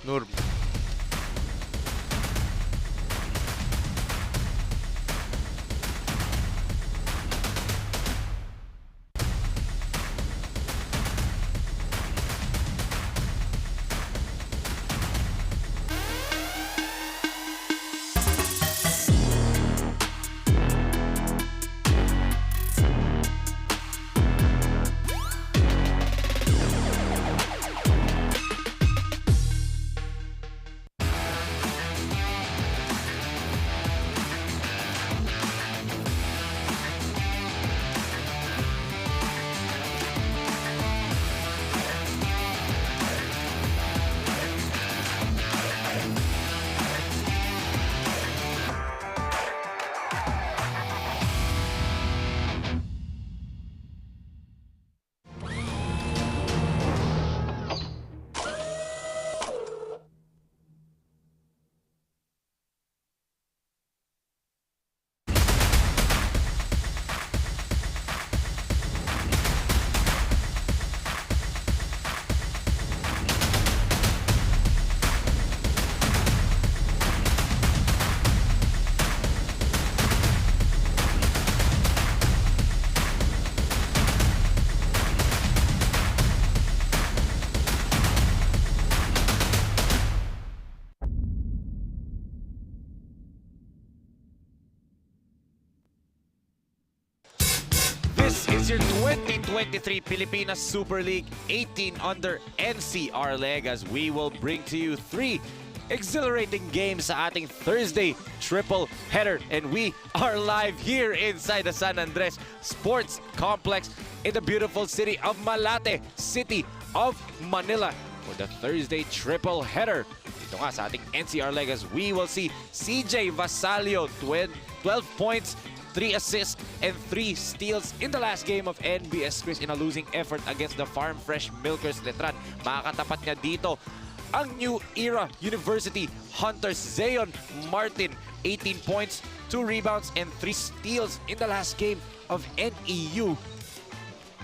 Nur. This is your 2023 Pilipinas Super League 18 under NCR leg as we will bring to you 3 exhilarating games sa ating Thursday triple header. And we are live here inside the San Andres Sports Complex in the beautiful city of Malate, City of Manila for the Thursday triple header. Dito nga sa ating NCR leg as we will see CJ Vasalio 12 points, 3 assists, and 3 steals in the last game of NBS KRIS in a losing effort against the Farm Fresh Milkers Letran. Makakatapat niya dito ang New Era University Hunters Zeon Martin, 18 points, 2 rebounds, and 3 steals in the last game of NEU.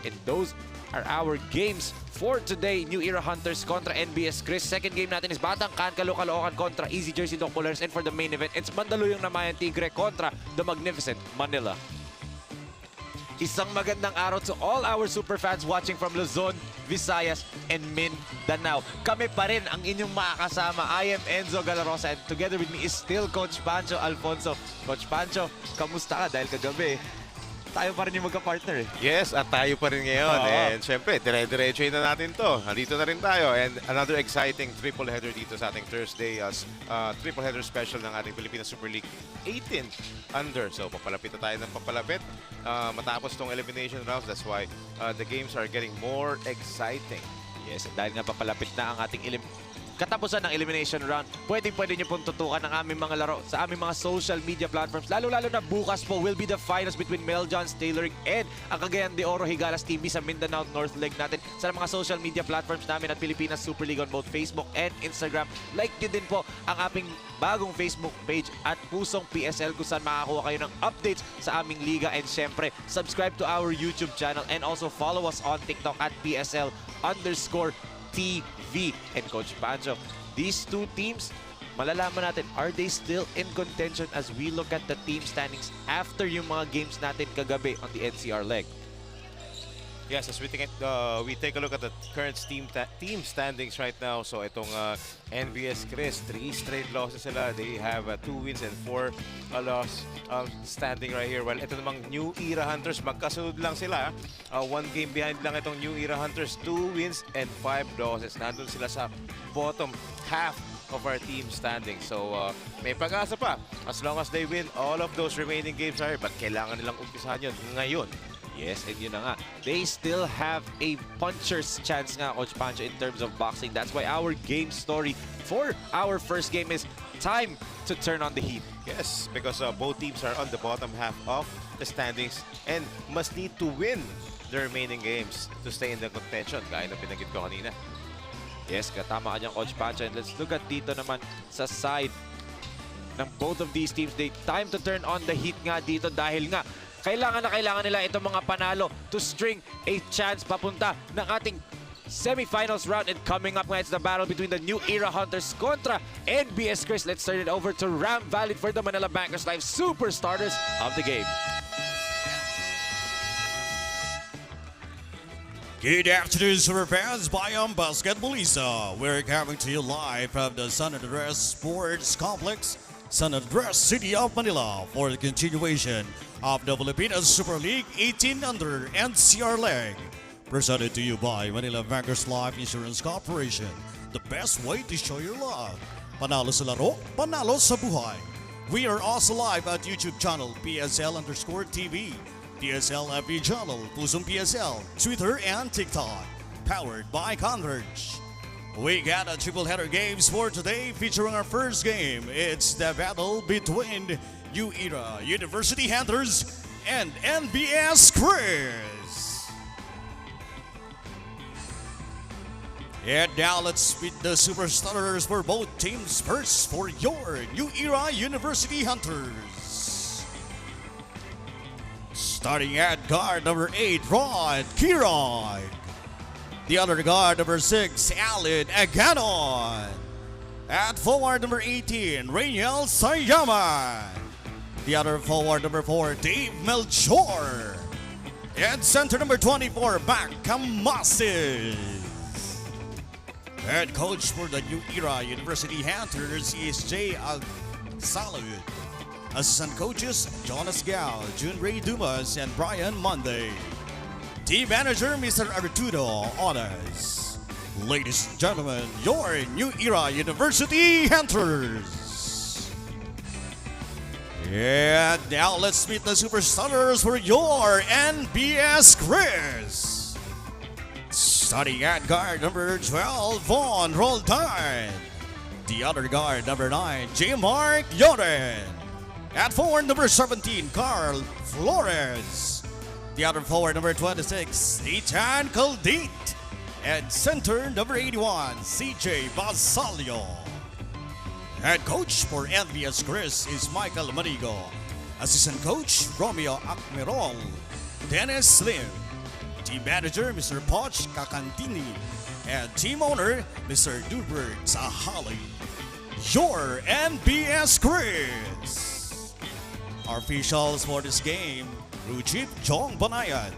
And those are our games for today. New Era Hunters kontra NBS KRIS. Second game natin is Batang Kan Caloocan kontra Easy Jersey Doc Polaris. And for the main event, it's Mandaluyong Namayan Tigre kontra the Magnificent Manila. Isang magandang araw to all our super fans watching from Luzon, Visayas, and Mindanao. Kami pa rin ang inyong makakasama. I am Enzo Galarosa and together with me is still Coach Pancho Alfonso. Coach Pancho, kamusta ka? Dahil kagabi, tayo pa rin yung magka-partner eh. Yes, at tayo pa rin ngayon. And syempre, dire-diretsuhin na natin to. Nandito na rin tayo. And another exciting triple header dito sa ating Thursday as triple header special ng ating Pilipinas Super League 18 under. So, papalapit na tayo ng papalapit. Matapos tong elimination rounds, that's why the games are getting more exciting. Yes, dahil nga papalapit na ang ating katapusan ng elimination round, pwede nyo pong tutukan ang aming mga laro sa aming mga social media platforms. Lalo-lalo na bukas po will be the finals between Mel John's Tailoring and ang Cagayan de Oro Higalas TV sa Mindanao North Leg natin sa mga social media platforms namin at Pilipinas Super League on both Facebook and Instagram. Like nyo din po ang aming bagong Facebook page at Pusong PSL kung saan makakuha kayo ng updates sa aming liga. And syempre, subscribe to our YouTube channel and also follow us on TikTok at PSL_TV. And Coach Pancho, these two teams, malalaman natin, are they still in contention as we look at the team standings after yung mga games natin kagabi on the NCR leg? Yes, as we take a look at the current team standings right now. So itong NBS KRIS, 3 straight losses sila. They have 2 wins and 4 loss standing right here. Well, ito namang New Era Hunters, magkasunod lang sila. 1 game behind lang itong New Era Hunters, 2 wins and 5 losses. Nandun sila sa bottom half of our team standing. So may pag-asa pa as long as they win all of those remaining games are, but kailangan nilang umpisahan yun ngayon. Yes, and yun na nga. They still have a puncher's chance nga, Coach Pancho, in terms of boxing. That's why our game story for our first game is time to turn on the heat. Yes, because both teams are on the bottom half of the standings and must need to win the remaining games to stay in the contention, gaya na pinagit ko kanina. Yes, katama ka dyan, Coach Pancho. And let's look at dito naman sa side ng both of these teams. They time to turn on the heat nga dito dahil nga kailangan na kailangan nila itong mga panalo to string a chance papunta ng ating semifinals round. And coming up, it's the battle between the New Era Hunters contra NBS KRIS. Let's turn it over to Ram Valid for the Manila Bankers Live super starters of the game. Good afternoon, super fans. Bayam Basketballista. We're coming to you live from the San Andres Sports Complex, San Andres City of Manila, for the continuation of the Philippines Super League 18 under NCR leg. Presented to you by Manila Bankers Life Insurance Corporation. The best way to show your love. Panalo sa laro, panalo sa buhay. We are also live at YouTube channel PSL_TV. PSL FB channel, Pusong PSL, Twitter and TikTok, powered by Converge. We got a triple header games for today featuring our first game. It's the battle between New Era University Hunters and NBS KRIS. And now let's meet the superstars for both teams. First for your New Era University Hunters. Starting at guard number 8, Rod Kiroy. The other guard number 6, Alan Aganon. At forward number 18, Rainiel Sayama. The other forward number 4, Dave Melchor. And center number 24, Mac Kamasis. Head coach for the New Era University Hunters is Jay Salud. Assistant coaches, Jonas Gao, June Ray Dumas, and Brian Monday. Team manager, Mr. Arturo Onas. Ladies and gentlemen, your New Era University Hunters. And now let's meet the superstars for your NBS KRIS. Starting at guard number 12, Von Roldan. The other guard, number 9, J. Mark Yoren. At forward number 17, Carl Flores. The other forward number 26, Ethan Caldit. And center number 81, CJ Basalio. Head coach for NBS KRIS is Michael Marigo. Assistant coach, Romeo Acmerol. Dennis Slim. Team manager, Mr. Poch Kakantini. And team owner, Mr. Dubert Sahali. Your NBS KRIS. Our officials for this game, Crew Chief Jong Banayad,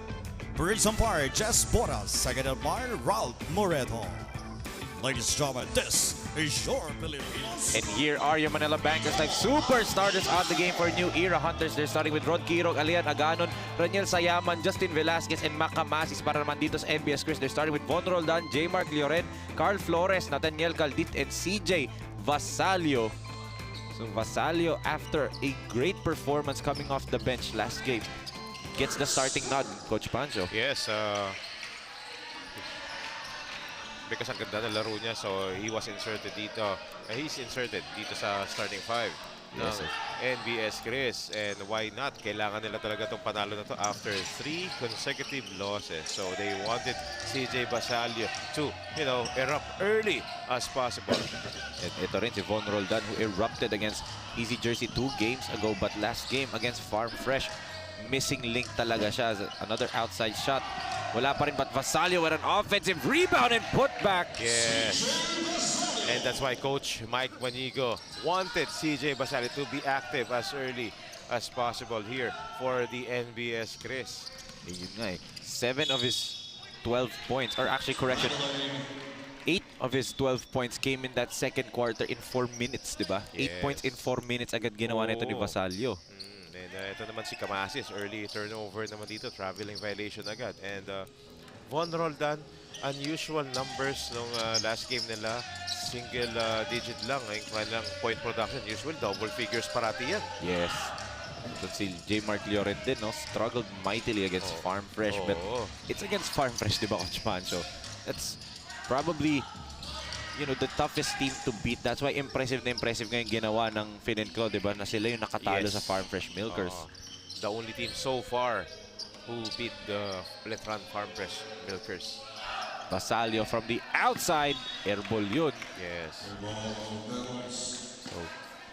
Birds umpire Jess Boras, second umpire Ralph Moreto. Ladies and gentlemen, this is your Philippines. And here are your Manila Bankers Live super starters of the game for New Era Hunters. They're starting with Rod Kirog, Alian Aganon, Raniel Sayaman, Justin Velasquez, and Macamasis. Para naman dito sa NBS KRIS, they're starting with Von Roldan, J. Mark Lloren, Carl Flores, Nathaniel Caldit, and CJ Vasalio. So Vasalio, after a great performance coming off the bench last game, gets the starting nod, Coach Pancho. Yes, because ang ganda ng laro niya, so he was inserted dito. He's inserted dito sa starting 5 ng Yes, NBS KRIS. And why not? Kailangan nila talaga itong panalo na to after 3 consecutive losses. So they wanted CJ Basalio to, erupt early as possible. And ito rin si Von Roldan, who erupted against Easy Jersey 2 games ago, but last game against Farm Fresh, missing link talaga siya as another outside shot. Wala pa rin, but Vasalio with an offensive rebound and put back. Yes. And that's why Coach Mike Manigo wanted CJ Basalio to be active as early as possible here for the NBS KRIS. Yun nga eh. 7 of his 12 points, or actually correction, 8 of his 12 points came in that second quarter in 4 minutes, di ba? 8 Yes. points in 4 minutes agad ginawa nito ni Vasalio. And ito naman si Kamasis, early turnover naman dito, traveling violation agad. And Von Roldan, unusual numbers nung last game nila. Single digit lang ang kanilang point production. Usual double figures parati yan. Yes. So si J. Mark Lloren din, no? Struggled mightily against Farm Fresh. But it's against Farm Fresh, di ba, Coach Pancho? That's probably, the toughest team to beat. That's why impressive na impressive ngayon ginawa ng Finenclo, di ba? Na sila yung nakatalo sa Farm Fresh Milkers. The only team so far who beat the Letran Farm Fresh Milkers. Vasalio from the outside, airball yun. Yes. So,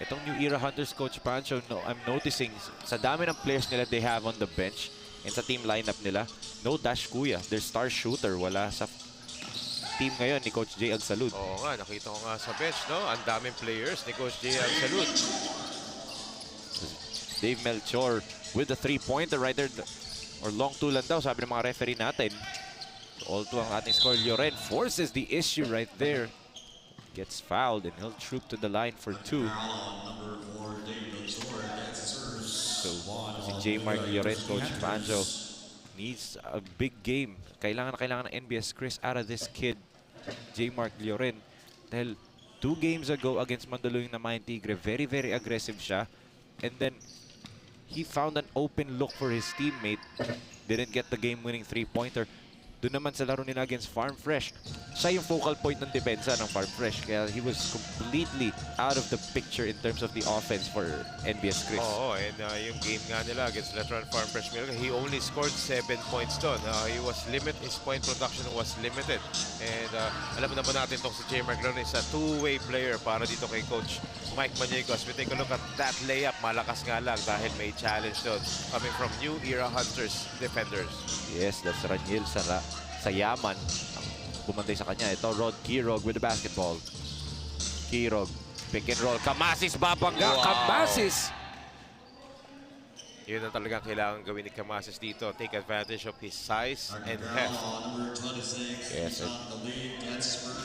itong New Era Hunters, Coach Pancho, I'm noticing sa dami ng players nila they have on the bench and sa team lineup nila, no Dash Kuya, their star shooter, wala sa team ngayon ni Coach Jay Agsalud. Oo nga, nakita ko nga sa bench, no? Ang daming players ni Coach Jay Agsalud. Dave Melchor with the three-pointer right there. Or long two lang daw, sabi ng mga referee natin. All two ang ating score. Lloren forces the issue right there. Gets fouled and he'll troop to the line for two. So, si J. Mark Lloren, Coach Panjo, needs a big game. Kailangan ng NBS KRIS out of this kid, J. Mark Lloren. Dahil 2 games ago against Mandaluyong na Mayan Tigre, very, very aggressive siya. And then, he found an open look for his teammate. Didn't get the game-winning three-pointer. Doon naman sa laro nila against Farm Fresh, siya yung focal point ng depensa ng Farm Fresh. Kaya he was completely out of the picture in terms of the offense for NBS KRIS. Oo, and yung game nga nila against Letron Farm Fresh Milk, he only scored 7 points doon. His point production was limited. And alam naman natin itong si J. Mark Lloren is a two-way player para dito kay Coach Mike Maniegos. We take a look at that layup. Malakas nga lang dahil may challenge doon coming from New Era Hunters defenders. Yes, that's Raniel Sayaman ang bumantay sa kanya. Ito, Rod Kirog with the basketball. Kirog, pick and roll. Kamasis babangga. Wow. Kamasis! Yun ang talagang kailangan gawin ni Kamasis dito. Take advantage of his size and heft. Yes,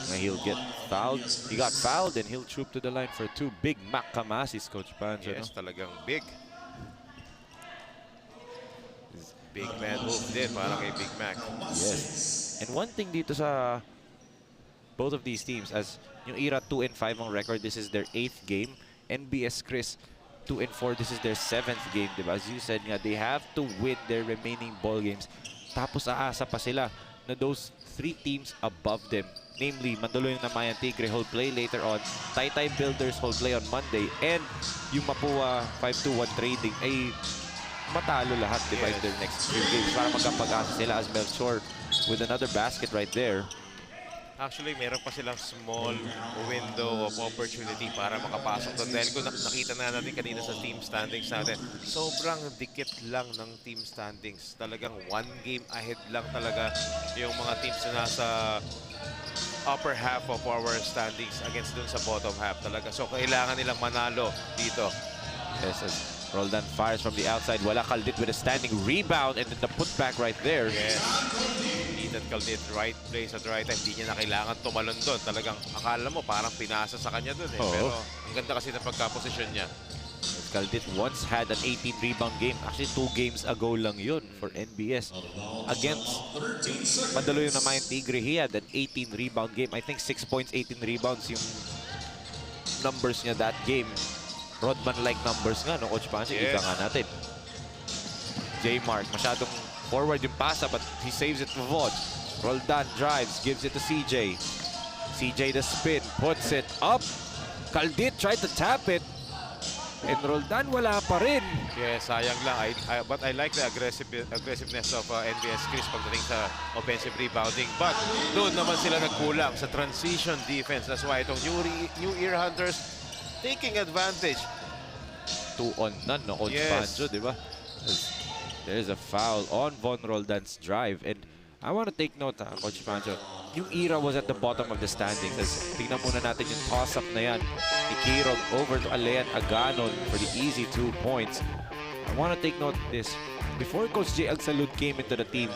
and he'll get fouled. He got fouled and he'll troop to the line for two. Big Mac Kamasis, Coach Panjo. Yes, talagang big. Big man move din para kay Big Mac. Yes. And one thing dito sa both of these teams, as yung Era 2-5 ang record, this is their 8th game. NBS KRIS 2-4, this is their 7th game, diba? As you said nga, they have to win their remaining ball games. Tapos aasa pa sila na those 3 teams above them, namely Mandaluyong na Mayan Tigre, who'll play later on, Taytay Builders who'll play on Monday, and yung Mapua 5-2-1 Trading ay matalo lahat, diba, in their next 3 games para magkapag-asa sila as Melchor with another basket right there. Actually, meron pa silang small window of opportunity para makapasok doon. Dahil kung nakita na natin kanina sa team standings natin, sobrang dikit lang ng team standings. Talagang 1 game ahead lang talaga yung mga teams na nasa upper half of our standings against dun sa bottom half talaga. So, kailangan nilang manalo dito. Yes, as Roldan fires from the outside. Wala Caldit with a standing rebound and then the putback right there. Yes. Needed Caldit, right place at right time. Hindi niya na kailangan tumalon doon. Talagang akala mo parang pinasa sa kanya doon. Oo. Pero ang ganda kasi ng pagka-position niya. Caldit once had an 18 rebound game. Actually, 2 games ago lang yun for NBS. Against Mandaluyong na Mayan Tigre, he had an 18 rebound game. I think 6 points, 18 rebounds yung numbers niya that game. Rodman-like numbers nga, no, Coach Pancho? Yes. Ika nga natin. J. Mark, masyadong forward yung pasa, but he saves it to Vod. Roldan drives, gives it to CJ. CJ the spin, puts it up. Caldit tried to tap it. And Roldan wala pa rin. Yes, sayang lang. But I like the aggressiveness of NBS KRIS pagdating sa offensive rebounding. But doon naman sila nagkulang sa transition defense. That's why itong New Era Hunters taking advantage. 2 on none, no, Coach Pancho, di ba? There's a foul on Von Roldan's drive. And I want to take note, Coach Pancho, yung Era was at the bottom of the standings. As tingnan muna natin yung toss-up na yan ni Kirog over to Alean Aganon for the easy 2 points. I want to take note of this. Before Coach Jay Agsalud came into the team,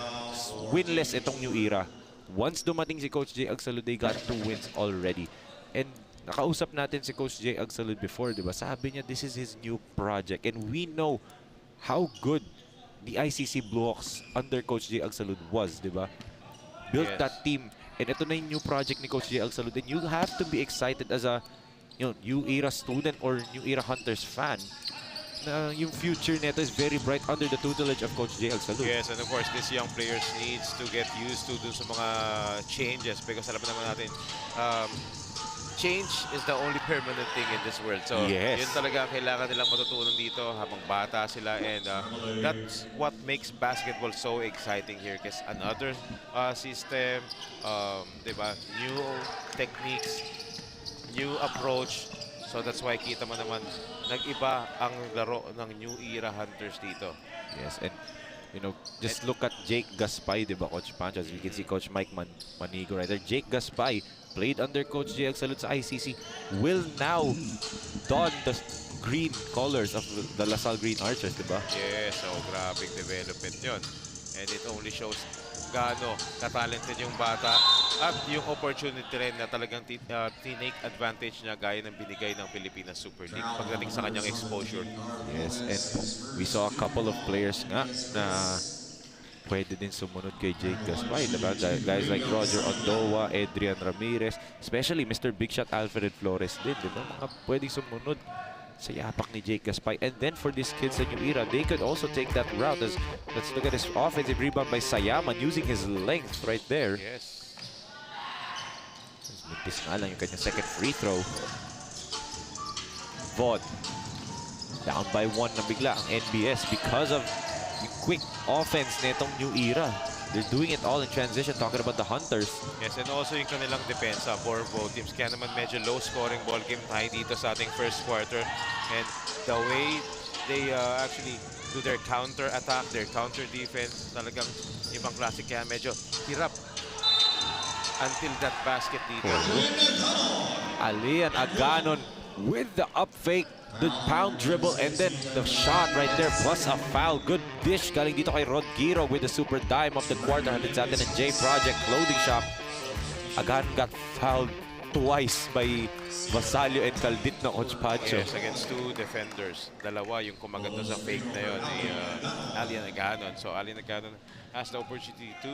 winless itong New Era. Once dumating si Coach Jay Agsalud, they got 2 wins already. And nakausap natin si Coach Jay Agsalud before, di ba? Sabi niya, this is his new project. And we know how good the ICC Blue Hawks under Coach Jay Agsalud was, di ba? Built that team. And ito na yung new project ni Coach Jay Agsalud. And you have to be excited as a New Era student or New Era Hunters fan na yung future nito is very bright under the tutelage of Coach Jay Agsalud. Yes, and of course, these young players needs to get used to dun sa mga changes because alam naman natin, change is the only permanent thing in this world. So, Yes. yun talaga kailangan nilang matutunan dito habang bata sila. And that's what makes basketball so exciting here. Kasi another system, diba? New techniques, new approach. So, that's why kita mo naman, nag-iba ang laro ng New Era Hunters dito. Yes, and You know, just look at Jake Gaspay, di ba, Coach Pancho? As you can see, Coach Mike Manigo right there. Jake Gaspay played under Coach JL Salud sa ICC, will now don the green colors of the LaSalle Green Archers, di ba? Yes, so grabing development yun. And it only shows gaano katalented yung bata at yung opportunity rin na talagang tinake advantage niya gaya ng binigay ng Pilipinas Super League pagdating sa kanyang exposure. Yes, and we saw a couple of players nga na pwede din sumunod kay Jake Gaspay, diba? Guys like Roger Ondoa, Adrian Ramirez, especially Mr. Big Shot Alfred Flores din, diba? Mga pwedeng sumunod sa yapak ni Jake Gaspay. And then for these kids sa new era, they could also take that route. Let's look at this offensive rebound by Sayaman using his length right there. Yes. Mintis nga lang yung kanyang second free throw. Vaughn down by 1 na bigla ang NBS because of the quick offense nitong new era. They're doing it all in transition, talking about the Hunters. Yes, and also yung kanilang depensa for both teams. Kaya naman medyo low-scoring ball game tayo dito sa ating first quarter. And the way they actually do their counter-attack, their counter-defense, talagang ibang klase. Kaya medyo hirap until that basket dito. Alian Aganon with the up fake, the pound dribble, and then the shot right there, plus a foul. Good dish galing dito kay Rod Giro with the super dime of the quarter. Hatid sa atin ng J Project Clothing Shop. Aganon got fouled twice by Vasalio and Caldit na Coach Pacho. Yes, against two defenders. Dalawa yung kumagat sa fake na yun ni Alian Aganon. So Alian Aganon has the opportunity to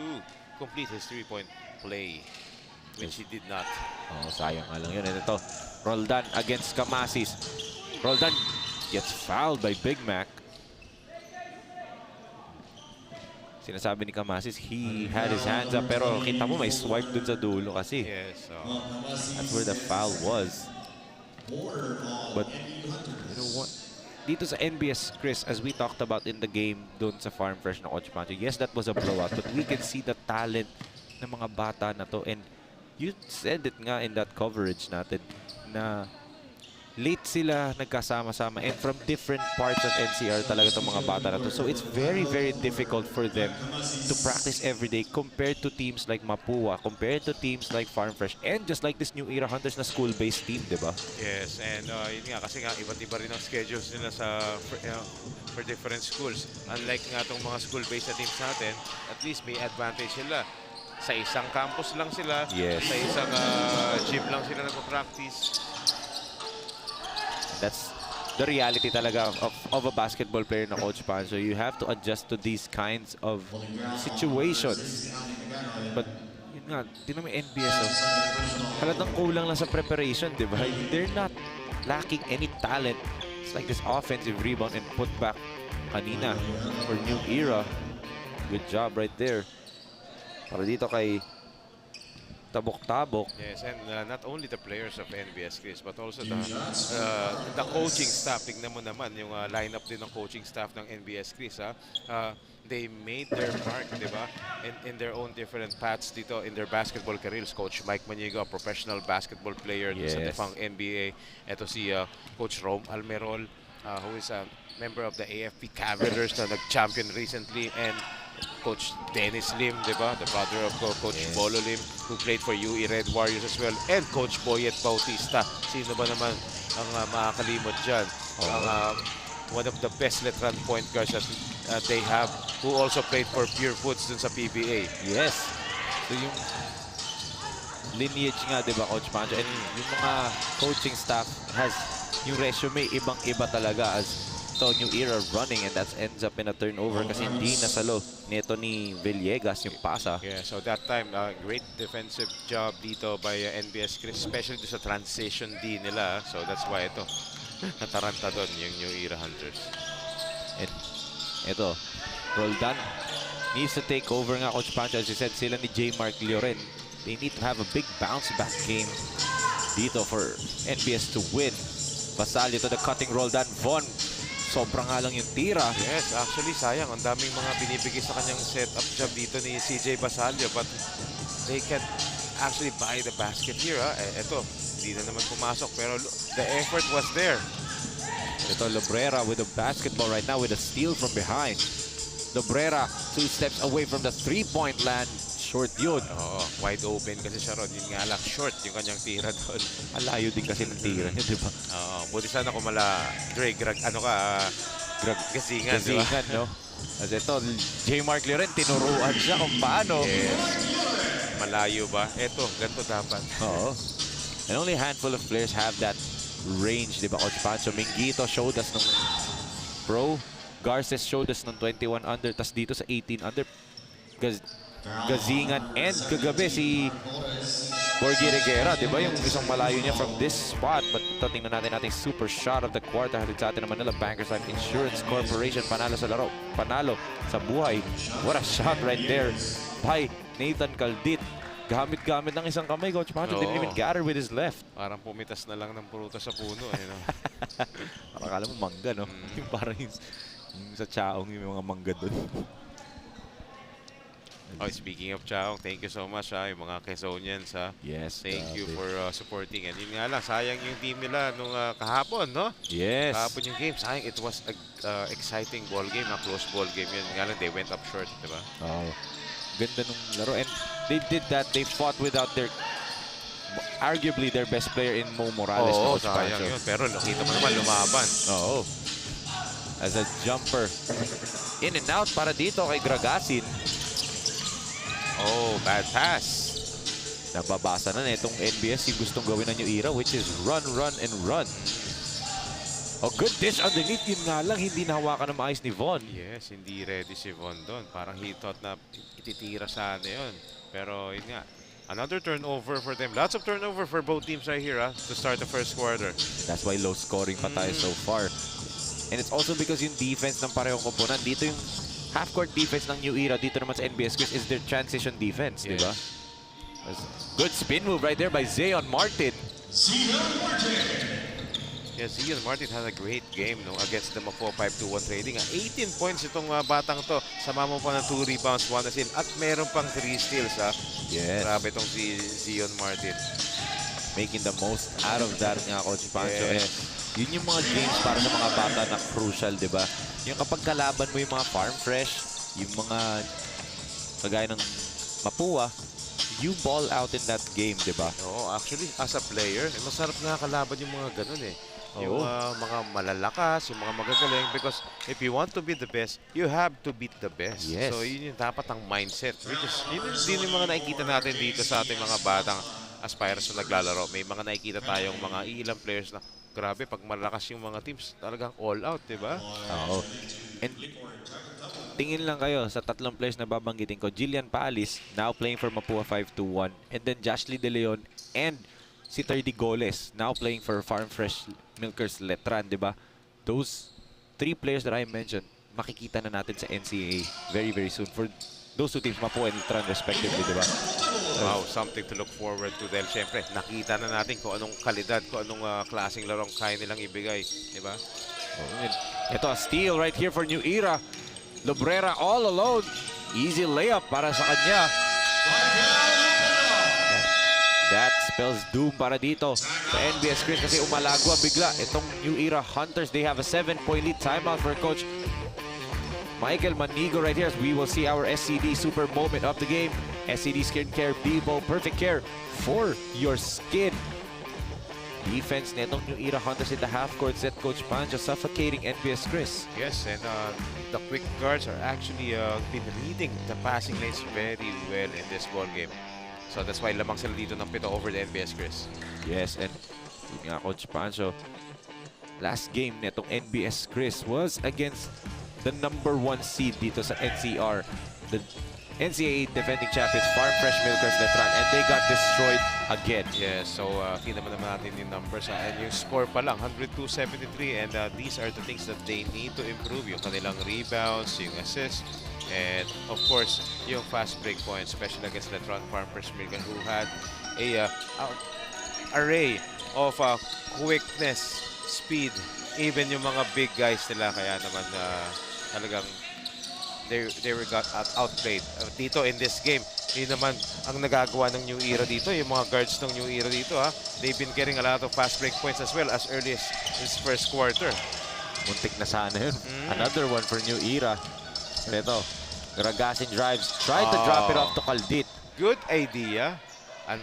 complete his three-point play, which he did not. Oh, sayang nga lang yun. And ito, Roldan against Kamasis. Roldan gets fouled by Big Mac. Sinasabi ni Kamasis, he had his hands up, pero kita mo may swipe dun sa dulo kasi. Yes, so That's where the foul was. But, you know what? Dito sa NBS KRIS, as we talked about in the game dun sa Farm Fresh na Coach Pancho, yes, that was a blowout, but we can see the talent ng mga bata na to. And you said it nga in that coverage natin na late sila nagkasama-sama and from different parts of NCR talaga itong mga bata na to. So it's very, very difficult for them to practice every day compared to teams like Mapua, compared to teams like Farm Fresh, and just like this new era Hunters na school-based team, di ba? yes, and yun nga, kasi nga iba't iba rin ang schedules nila for different schools. Unlike nga itong mga school-based na teams natin, at least may advantage sila. Sa isang campus lang sila, Yes. sa isang gym lang sila nagpa-practice. That's the reality talaga of a basketball player na Coach Pan. So you have to adjust to these kinds of situations. But yun nga, tinan mo yung NBS. Halatang kulang lang sa preparation, di ba? They're not lacking any talent. It's like this offensive rebound and put back kanina for new era. Good job right there. Para dito kay Tabok-Tabok. Yes, and not only the players of NBS KRIS, but also the coaching staff. Tingnan mo naman yung lineup din ng coaching staff ng NBS KRIS. They made their mark, di ba? In their own different paths dito in their basketball careers. Coach Mike Manigo, a professional basketball player sa Defang NBA. Ito si Coach Rom Almerol, who is a member of the AFP Cavaliers na nag-champion recently, and Coach Dennis Lim, di ba? The brother of Coach Bolo Lim, who played for UE Red Warriors as well, and Coach Boyet Bautista. Sino ba naman ang makakalimot dyan? One of the best letran point guards that they have, who also played for Pure Foods dun sa PBA. Yes. So yung lineage nga, di ba, Coach Pancho? And yung mga coaching staff has yung resume ibang-iba talaga as new era running, and that ends up in a turnover kasi hindi nasalo nito ni Villegas yung pasa. Yeah, so that time, great defensive job dito by NBS KRIS, especially sa transition D nila. So that's why ito, nataranta doon yung New Era Hunters. And ito, Roldan needs to take over nga, Coach Pancho. As you said, sila ni J. Mark Lloren, they need to have a big bounce-back game dito for NBS to win. Basalio to the cutting Roldan. Von, sobrang nga lang yung tira. Yes, actually sayang. Ang daming mga binibigay sa kanyang setup job dito ni CJ Basalio, but they can actually buy the basket here. Ito, hindi na naman pumasok, pero the effort was there. Ito, Lobrera with the basketball right now with a steal from behind. Lobrera, 2 steps away from the three-point land. Short yun. Oo, wide open kasi siya ron. Yun nga lang, short yung kanyang tira doon. Alayo din kasi ng tira niya, di ba? Oo, buti sana kung gasingan, di ba? Gasingan, no? Kasi ito, J. Mark Lee rin, tinuruan siya kung paano. Yes. Malayo ba? Eto, ganito dapat. Oo. And only a handful of players have that range, di ba, Coach Pancho? Minguito showed us nung pro. Garces showed us nung 21 under. Tas dito sa 18 under. Gazingan and kagabi si Borgie Reguera, di ba? Yung isang malayo niya from this spot. But ito, tingnan natin ating super shot of the quarter. Hatid sa atin ng Manila Bankers Life Insurance Corporation. Panalo sa laro. Panalo sa buhay. What a shot right there by Nathan Caldit. Gamit-gamit ng isang kamay, Coach Pancho. Didn't even gather with his left. Parang pumitas na lang ng prutas sa puno. Eh, no? Parang akala mo mangga, no? Yung parang yung sa chaong yung mga mangga doon. Oh, speaking of Chaong, thank you so much yung mga Quezonians Yes. Thank you for supporting. And yun nga lang, sayang yung team nila nung kahapon, no? Yes. Kahapon yung game, sayang. It was a exciting ball game, a close ball game yun. Nga lang, they went up short, di ba? Oh, ganda nung laro. And they did that. They fought without arguably their best player in Mo Morales. Oo, Coach sayang Pancho. yun. Pero nakita mo naman, lumaban. Oo. As a jumper. In and out para dito kay Gragasin. Oh, bad pass. Nababasa na itong NBS yung gustong gawin ng New Era, which is run, and run. Oh, good dish underneath. Yun nga lang, hindi nahawakan ng maayos ni Von. Yes, hindi ready si Von doon. Parang he thought na ititira sana yun. Pero yun nga, another turnover for them. Lots of turnover for both teams right here to start the first quarter. That's why low scoring pa tayo so far. And it's also because yung defense ng parehong koponan. Dito yung half-court defense ng New Era, dito naman sa NBS KRIS is their transition defense, yes. Di ba? Good spin move right there by Zion Martin. Yes, Zion Martin had a great game against the Mapo 5-2-1 trading. 18 points itong batang to. Sama mo pa ng 2 rebounds, 1 assist. At meron pang 3 steals. Yes. Grabe itong si Zion Martin. Making the most out of that nga, Coach Pancho. Yes. Yun yung mga games para sa mga bata na crucial, di ba? Yung kapag kalaban mo yung mga farm fresh, yung mga kagaya ng Mapua, you ball out in that game, di ba? Oo, actually, as a player, masarap nga kalaban yung mga ganun eh. Yung mga malalakas, yung mga magagaling. Because if you want to be the best, you have to beat the best. Yes. So yun yung dapat ang mindset. Which is, yun din yung mga nakikita natin dito sa ating mga batang aspirants na naglalaro. May mga nakikita tayong mga ilang players na grabe, pag malakas yung mga teams, talagang all out, di ba? Oo. And tingin lang kayo sa tatlong players na babanggitin ko. Jillian Paalis, now playing for Mapua 5-2-1. And then Joshly De Leon and si Terdy Goles, now playing for Farm Fresh Milkers Letran, di ba? Those 3 players that I mentioned, makikita na natin sa NCAA very, very soon for those 2 teams, Mapua and Letran respectively, di ba? Wow, something to look forward to dahil syempre, nakita na natin kung anong kalidad, kung anong klaseng larong kaya nilang ibigay, di ba? Ito, a steal right here for New Era. Lobrera all alone. Easy layup para sa kanya. That spells doom para dito sa NBS KRIS kasi umalagwa bigla. Itong New Era Hunters, they have a 7-point lead. Timeout for Coach Michael Manigo right here as we will see our SCD super moment of the game. SCD Skincare Vivo, perfect care for your skin. Defense netong New Era Hunters in the half-court set, Coach Pancho suffocating NBS KRIS. Yes, and the quick guards are actually been reading the passing lanes very well in this ball game. So that's why lamang sila dito ng 7 over the NBS KRIS. Yes, and yun nga, Coach Pancho, last game netong NBS KRIS was against the #1 seed dito sa NCR. The NCAA defending champions, Farm Fresh Milkers Letran, and they got destroyed again. Yes, so tingnan naman natin yung numbers and yung score pa lang, 102-73, and these are the things that they need to improve. Yung kanilang rebounds, yung assists, and of course, yung fast break points, especially against Letran Farm Fresh Milkers who had a array of quickness, speed, even yung mga big guys nila, kaya naman talagang they were got outplayed. Dito in this game, yun naman ang nagagawa ng New Era dito, yung mga guards ng New Era dito they've been getting a lot of fast break points as well as early as this first quarter. Muntik na sana yun. Another one for New Era. Ito, Gragasin drives. Tried to drop it off to Kaldit. Good idea. And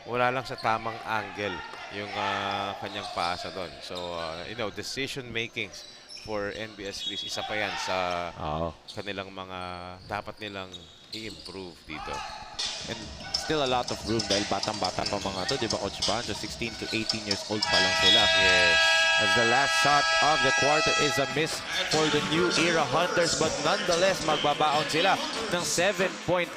wala lang sa tamang angle yung kanyang pasa doon. So, you know, decision making for NBS KRIS, isa pa yan sa kanilang mga dapat nilang i-improve dito. And still a lot of room dahil batang-bata pa mga to, di ba, Coach Banjo? 16 to 18 years old pa lang sila. Yes. As the last shot of the quarter is a miss for the New Era Hunters, but nonetheless, magbabaon sila ng 7-point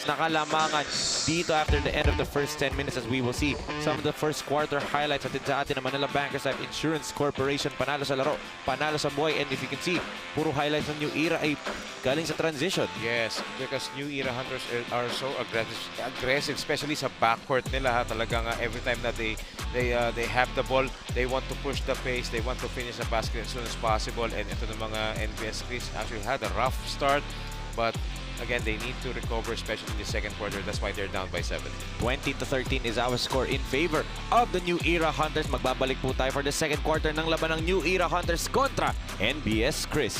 nakalamangan dito after the end of the first 10 minutes, as we will see some of the first quarter highlights atid sa atin ng Manila Bankers Life Insurance Corporation. Panalo sa laro, panalo sa buhay, and if you can see, puro highlights ng New Era ay galing sa transition. Yes, because New Era Hunters are so aggressive, especially sa backcourt nila. Talagang every time that they have the ball, they want to push the pace, they want to finish the basket as soon as possible. And ito ng mga NBS KRIS actually had a rough start, but again, they need to recover, especially in the second quarter. That's why they're down by 7. 20 to 13 is our score in favor of the New Era Hunters. Magbabalik po tayo for the second quarter ng laban ng New Era Hunters kontra NBS KRIS.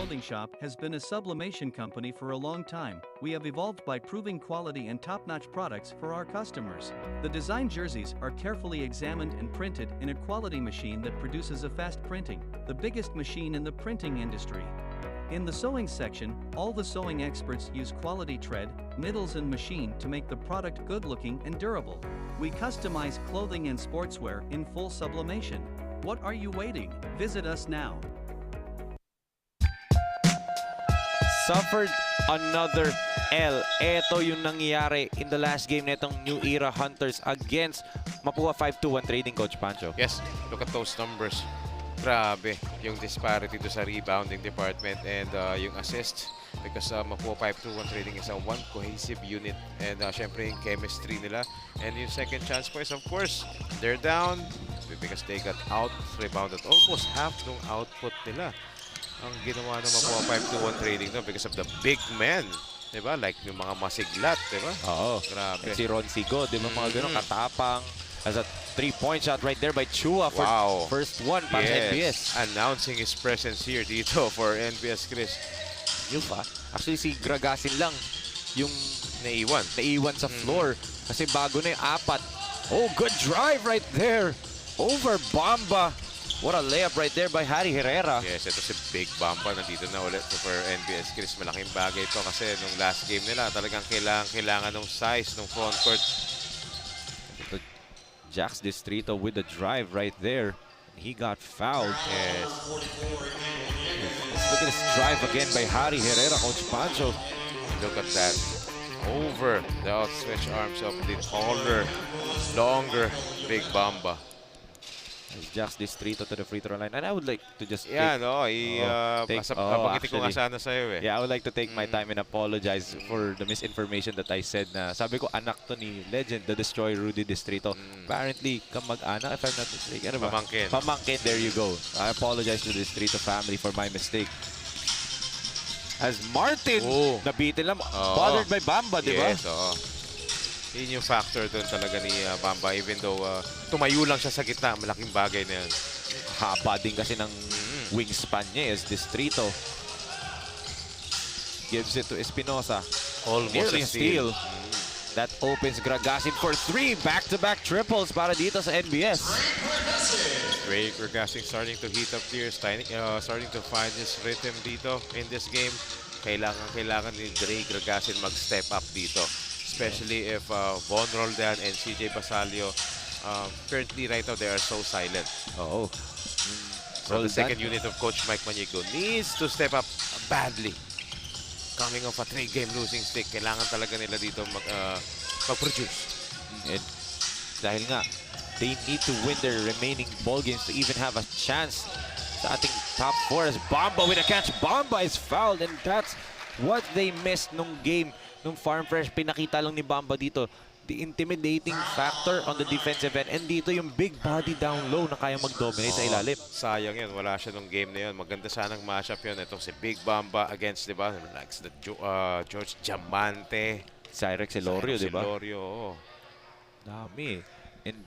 Clothing shop has been a sublimation company for a long time. We have evolved by proving quality and top-notch products for our customers. The design jerseys are carefully examined and printed in a quality machine that produces a fast printing, the biggest machine in the printing industry. In the sewing section, all the sewing experts use quality thread, needles and machine to make the product good-looking and durable. We customize clothing and sportswear in full sublimation. What are you waiting? Visit us now. Suffered another L. Ito yung nangyayari in the last game nitong New Era Hunters against Mapua 5-2-1 Trading, Coach Pancho. Yes, look at those numbers. Grabe yung disparity do sa rebounding department and yung assist, because Mapua 5-2-1 Trading is a one cohesive unit, and syempre yung chemistry nila. And yung second chance points, of course, they're down because they got out-rebounded. Almost half ng output nila ang ginawa ng Mapua 5-2-1 Trading no, because of the big men, diba? Like yung mga masiglat, diba? Oo. Grabe. Si Ron Sigo, diba, mga ganun, katapang. As a 3-point shot right there by Chua for first one para sa NBS. Announcing his presence here dito for NBS KRIS. Yung pa. Actually, si Gragasin lang yung naiwan sa floor. Kasi bago na yung apat. Oh, good drive right there. Over Bamba. What a layup right there by Harry Herrera. Yes, ito si Big Bamba. Nandito na ulit for NBS KRIS. Malaking bagay ito kasi nung last game nila, talagang kailangan ng size ng front court. Ito, Jax Distrito with the drive right there. He got fouled. Yes. Let's look at this drive again by Harry Herrera, Coach Pancho. Look at that. Over the outstretched arms of the taller, longer Big Bamba. Jax Distrito to the free throw line. And I would like to just pabanggit ko nga sana sa'yo eh. Yeah, I would like to take my time and apologize for the misinformation that I said na sabi ko anak to ni Legend, the Destroyer Rudy Distrito. Apparently, kamag-anak, if I'm not mistaken. Ano ba? Pamangkin. Pamangkin, there you go. I apologize to the Distrito family for my mistake. As Martin, nabitin lang, bothered by Bamba, di ba? Yes, oo. Yun yung factor doon talaga ni Bamba, even though tumayo lang siya sa gitna, malaking bagay na yan. Haba din kasi ng wingspan niya as Distrito. Gives it to Espinosa. Almost Nearly a steal. That opens Gragasin for 3 back-to-back triples para dito sa NBS. Ray Gragasin starting to heat up here, starting to find his rhythm dito in this game. Kailangan ni Ray Gragasin mag-step up dito. Especially if Von Roldan and CJ Basalio, currently right now, they are so silent. Oo. So the second unit of Coach Mike Manigo needs to step up badly. Coming off a 3-game losing streak, kailangan talaga nila dito mag-produce. And dahil nga, they need to win their remaining ball games to even have a chance sa ating top 4 as Bamba with a catch. Bamba is fouled, and that's what they missed nung game. Nung Farm Fresh, pinakita lang ni Bamba dito the intimidating factor on the defensive end, and dito yung big body down low na kaya mag-dominate sa ilalim. Sayang yun, wala siya nung game na yun. Maganda sanang matchup yun. Itong si Big Bamba against, di ba, George Diamante. Cyrex Elorio, di ba? Elorio, oo. Dami. And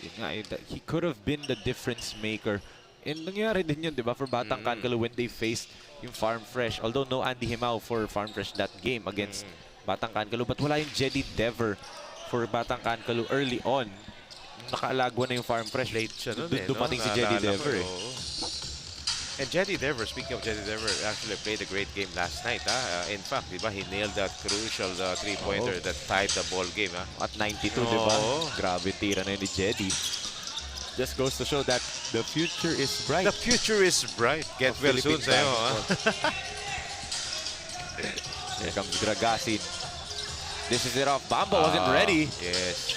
Yun nga, he could have been the difference maker. And nangyari din yun, di ba, for Batang Kankalo when they faced yung Farm Fresh. Although no Andy Himao for Farm Fresh that game against Batang Kankalo. But wala yung Jedi Dever for Batang Kankalo early on. Nakaalagwa na yung Farm Fresh. Late siya nun Dumating si Jedi Dever eh. And Jedi Dever, speaking of Jedi Dever, actually played a great game last night. In fact, di ba, he nailed that crucial three-pointer that tied the ball game. At 92, di ba? Grabe tira na yun ni Jedi. Just goes to show that the future is bright. The future is bright. Get well soon sa'yo. Here comes Gragasin. This is it off. Bamba wasn't ready. Yes.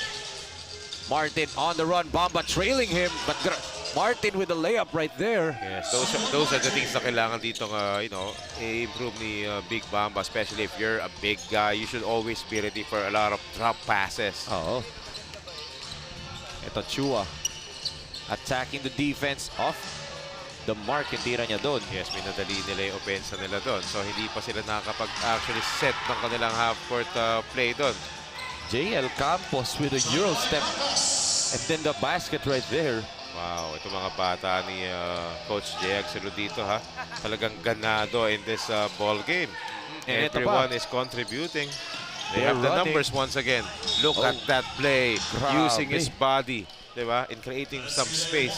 Martin on the run. Bamba trailing him. But Martin with the layup right there. Yes, those are the things na kailangan dito, i-improve ni Big Bamba, especially if you're a big guy. You should always be ready for a lot of drop passes. Oo. Ito, Chua. Attacking the defense off the mark. Yung tira niya doon. Yes, minadali nila yung opensa nila doon. So, hindi pa sila nakakapag-actually set ng kanilang half-court play doon. JL Campos with a Euro step. And then the basket right there. Wow, ito mga bata ni Coach Jayag sila dito, ha. Talagang ganado in this ball game. And everyone is contributing. They have the numbers once again. Look at that play. Using his body, diba? In creating some space.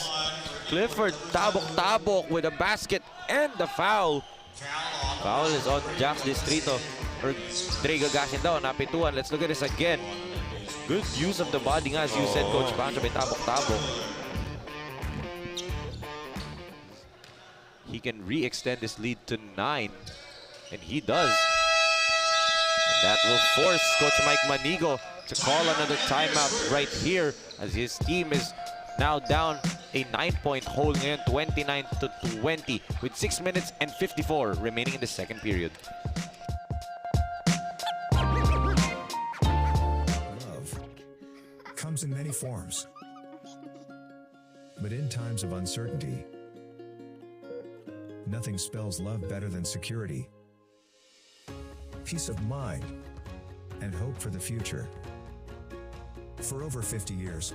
Clifford tabok-tabok with a basket and the foul. Foul is on Jax Distrito. Or Dre Gagasin daw, napituan. Let's look at this again. Good use of the body nga, as you said, Coach Pancho, may tabok-tabok. He can re-extend his lead to 9. And he does. And that will force Coach Mike Manigo to call another timeout right here as his team is now down a 9-point hole ngayon, 29-20 with 6 minutes and 54 remaining in the second period. Love comes in many forms. But in times of uncertainty, nothing spells love better than security, peace of mind, and hope for the future. For over 50 years,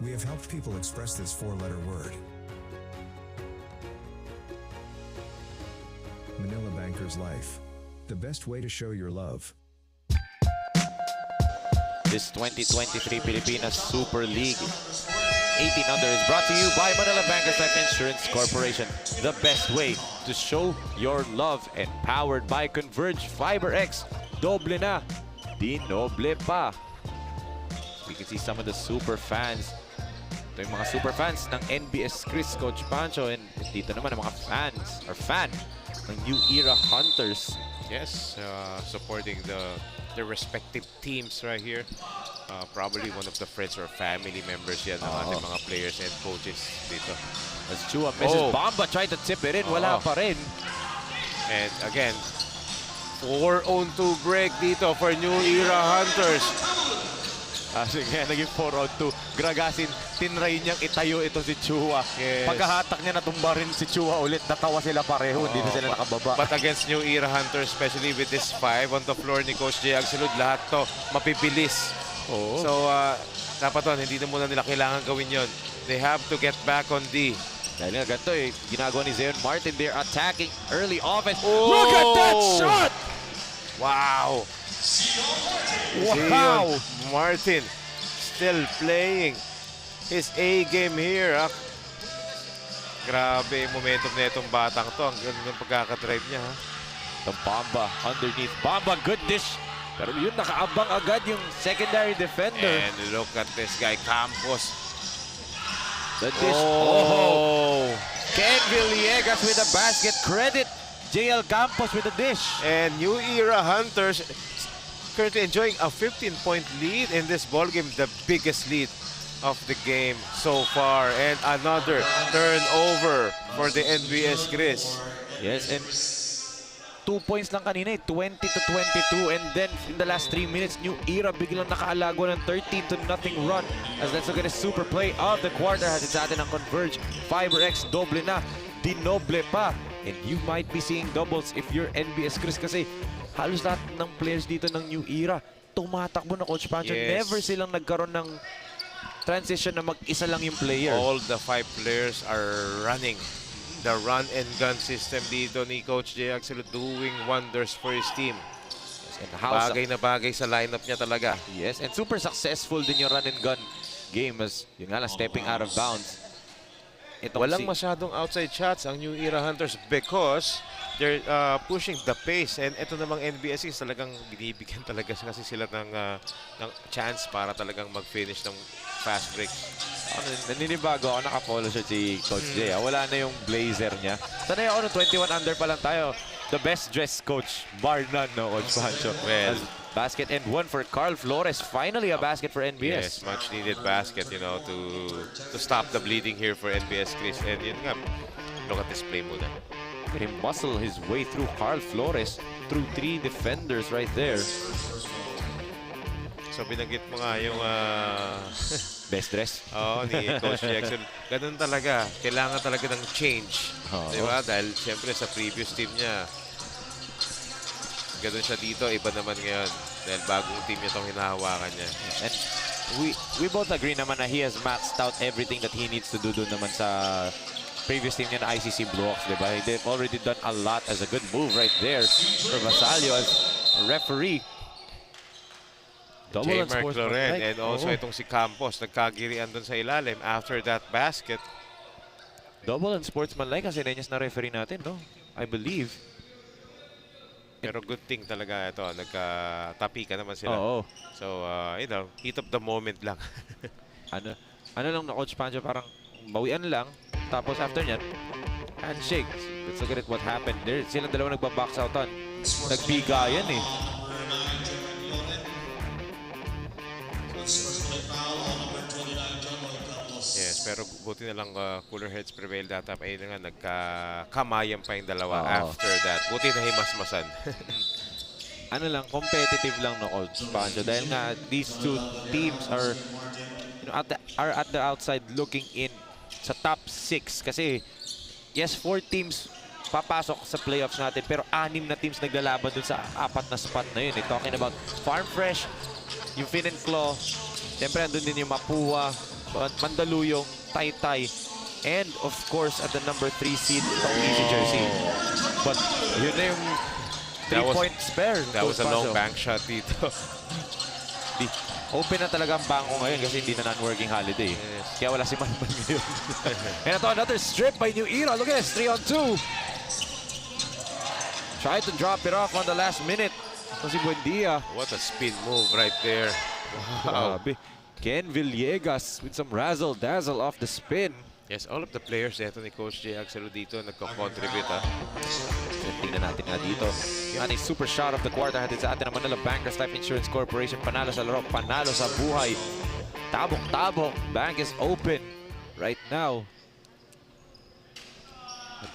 we have helped people express this 4-letter word. Manila Banker's Life, the best way to show your love. This 2023 Pilipinas Super League 18 Under is brought to you by Manila Bankers Life Insurance Corporation. The best way to show your love, and powered by Converge Fiber X. Doble na, di noble pa. We can see some of the super fans. Ito yung mga super fans ng NBS KRIS, Coach Pancho. And dito naman ang mga fans, or fan, ng New Era Hunters. Yes, supporting the respective teams right here. Probably one of the friends or family members yan ng ating mga players and coaches dito. As Chua misses Bamba, tried to tip it in, wala pa rin. And again, 4-on-2 break dito for New Era Hunters. Sige, naging 4-on-2. Gragasin, tinry niyang itayo ito si Chua. Yes. Pagkahatak niya, natumba rin si Chua ulit. Natawa sila pareho, hindi na sila nakababa. But against New Era Hunters, especially with this 5 on the floor ni Coach Jay Agsalud, lahat to mapipilis. So, dapat to, hindi na muna nila kailangan gawin yon. They have to get back on D. Dahil nga ganito ginagawa ni Zion Martin. They're attacking early offense. Look at that shot! Wow! Wow! Zion Martin still playing his A game here. Grabe yung momentum na itong batang to. Ang ganda ng pagkakadrive niya. The Bamba underneath. Bamba, good dish. Pero yun, nakaabang agad yung secondary defender. And look at this guy, Campos. The dish. Ken Villegas with a basket. Credit JL Campos with a dish. And New Era Hunters currently enjoying a 15-point lead in this ball game, the biggest lead of the game so far. And another turnover for the NBS KRIS. Yes, and 2 points lang kanina, 20-22. And then in the last 3 minutes, New Era biglang nakaalago ng 13-0 run. As let's look at the super play of the quarter. Hatid sa atin ang Converge. Fiber X, doble na. Dinoble pa. And you might be seeing doubles if you're NBS KRIS kasi halos lahat ng players dito ng New Era tumatakbo na, Coach Pancho. Yes. Never silang nagkaroon ng transition na mag-isa lang yung player. All the 5 players are running the run and gun system dito ni Coach J. Axel, doing wonders for his team. And how Bagay na bagay sa lineup niya talaga. yes, and super successful din yung run and gun game as yun nga lang, stepping out of bounds. Walang masyadong outside shots ang New Era Hunters because they're pushing the pace. And ito namang NBS is talagang binibigyan talaga kasi sila ng chance para talagang mag-finish ng fast breaks. Naninibago ako, naka-follow siya si Coach J. Wala na yung blazer niya. Sanay ako, 21 under pa lang tayo. The best dressed coach, bar none, no, Coach Pancho. Well, basket and one for Carl Flores. Finally, a basket for NBS. yes, much needed basket, you know, to stop the bleeding here for NBS KRIS. And yun nga, look at this play muna. He muscle his way through Carl Flores through 3 defenders right there. So binanggit mo nga yung Best dress. ni Coach Jackson. Ganun talaga. Kailangan talaga ng change. Diba? Dahil siyempre sa previous team niya, ganun siya dito. Iba naman ngayon. Dahil bagong team niya itong hinahawakan niya. And we both agree naman na he has maxed out everything that he needs to do doon naman sa previous team niya na ICC Blocks, diba? They've already done a lot as a good move right there for Vasalio as a referee. J. Mark Loren and also itong si Campos nagkagirian doon sa ilalim after that basket. Double and sportsmanlike kasi nenyas na referee natin, no? I believe. Pero good thing talaga ito. Nagkatapi ka naman sila. Oo. So, you know, heat of the moment lang. ano lang na Coach Pancho, parang bawian lang. Tapos after nyan, handshake. Let's look at what happened. Silang dalawa nagba-box outan. Nagbigayan eh. Yes, pero buti na lang cooler heads prevailed that time. Ayun nga, nagkakamayan pa yung dalawa after that. Buti na himasmasan. Ano lang, competitive lang no Coach Pancho. Dahil nga, these two teams are, you know, at the outside looking in sa top 6. Kasi, yes, 4 teams papasok sa playoffs natin. Pero 6 na teams naglalaban dun sa 4 na spot na yun. Talking about Farm Fresh, yung Fin and Claw, siyempre andun din yung Mapua, Mandaluyong, Taytay, and of course at the number 3 seed, itong Easy Jersey. But yun na yung 3-point spare. That was a long bank shot dito. Open na talaga ang bangko ngayon kasi hindi na non-working holiday. Yes. Kaya wala si Manman ngayon. And ito, another strip by New Era. Look at this, 3-on-2. Tried to drop it off on the last minute. Ito si Buendia. What a spin move right there. Wow. Ken Villegas with some razzle-dazzle off the spin. Yes, all of the players dito ni Coach J. Axel dito nagko-contribute. Tingnan natin nga dito. Yung ating super shot of the quarter hatid sa atin ng Manila Bankers Life Insurance Corporation. Panalo sa laro, panalo sa buhay. Tabok-tabok. Bank is open right now.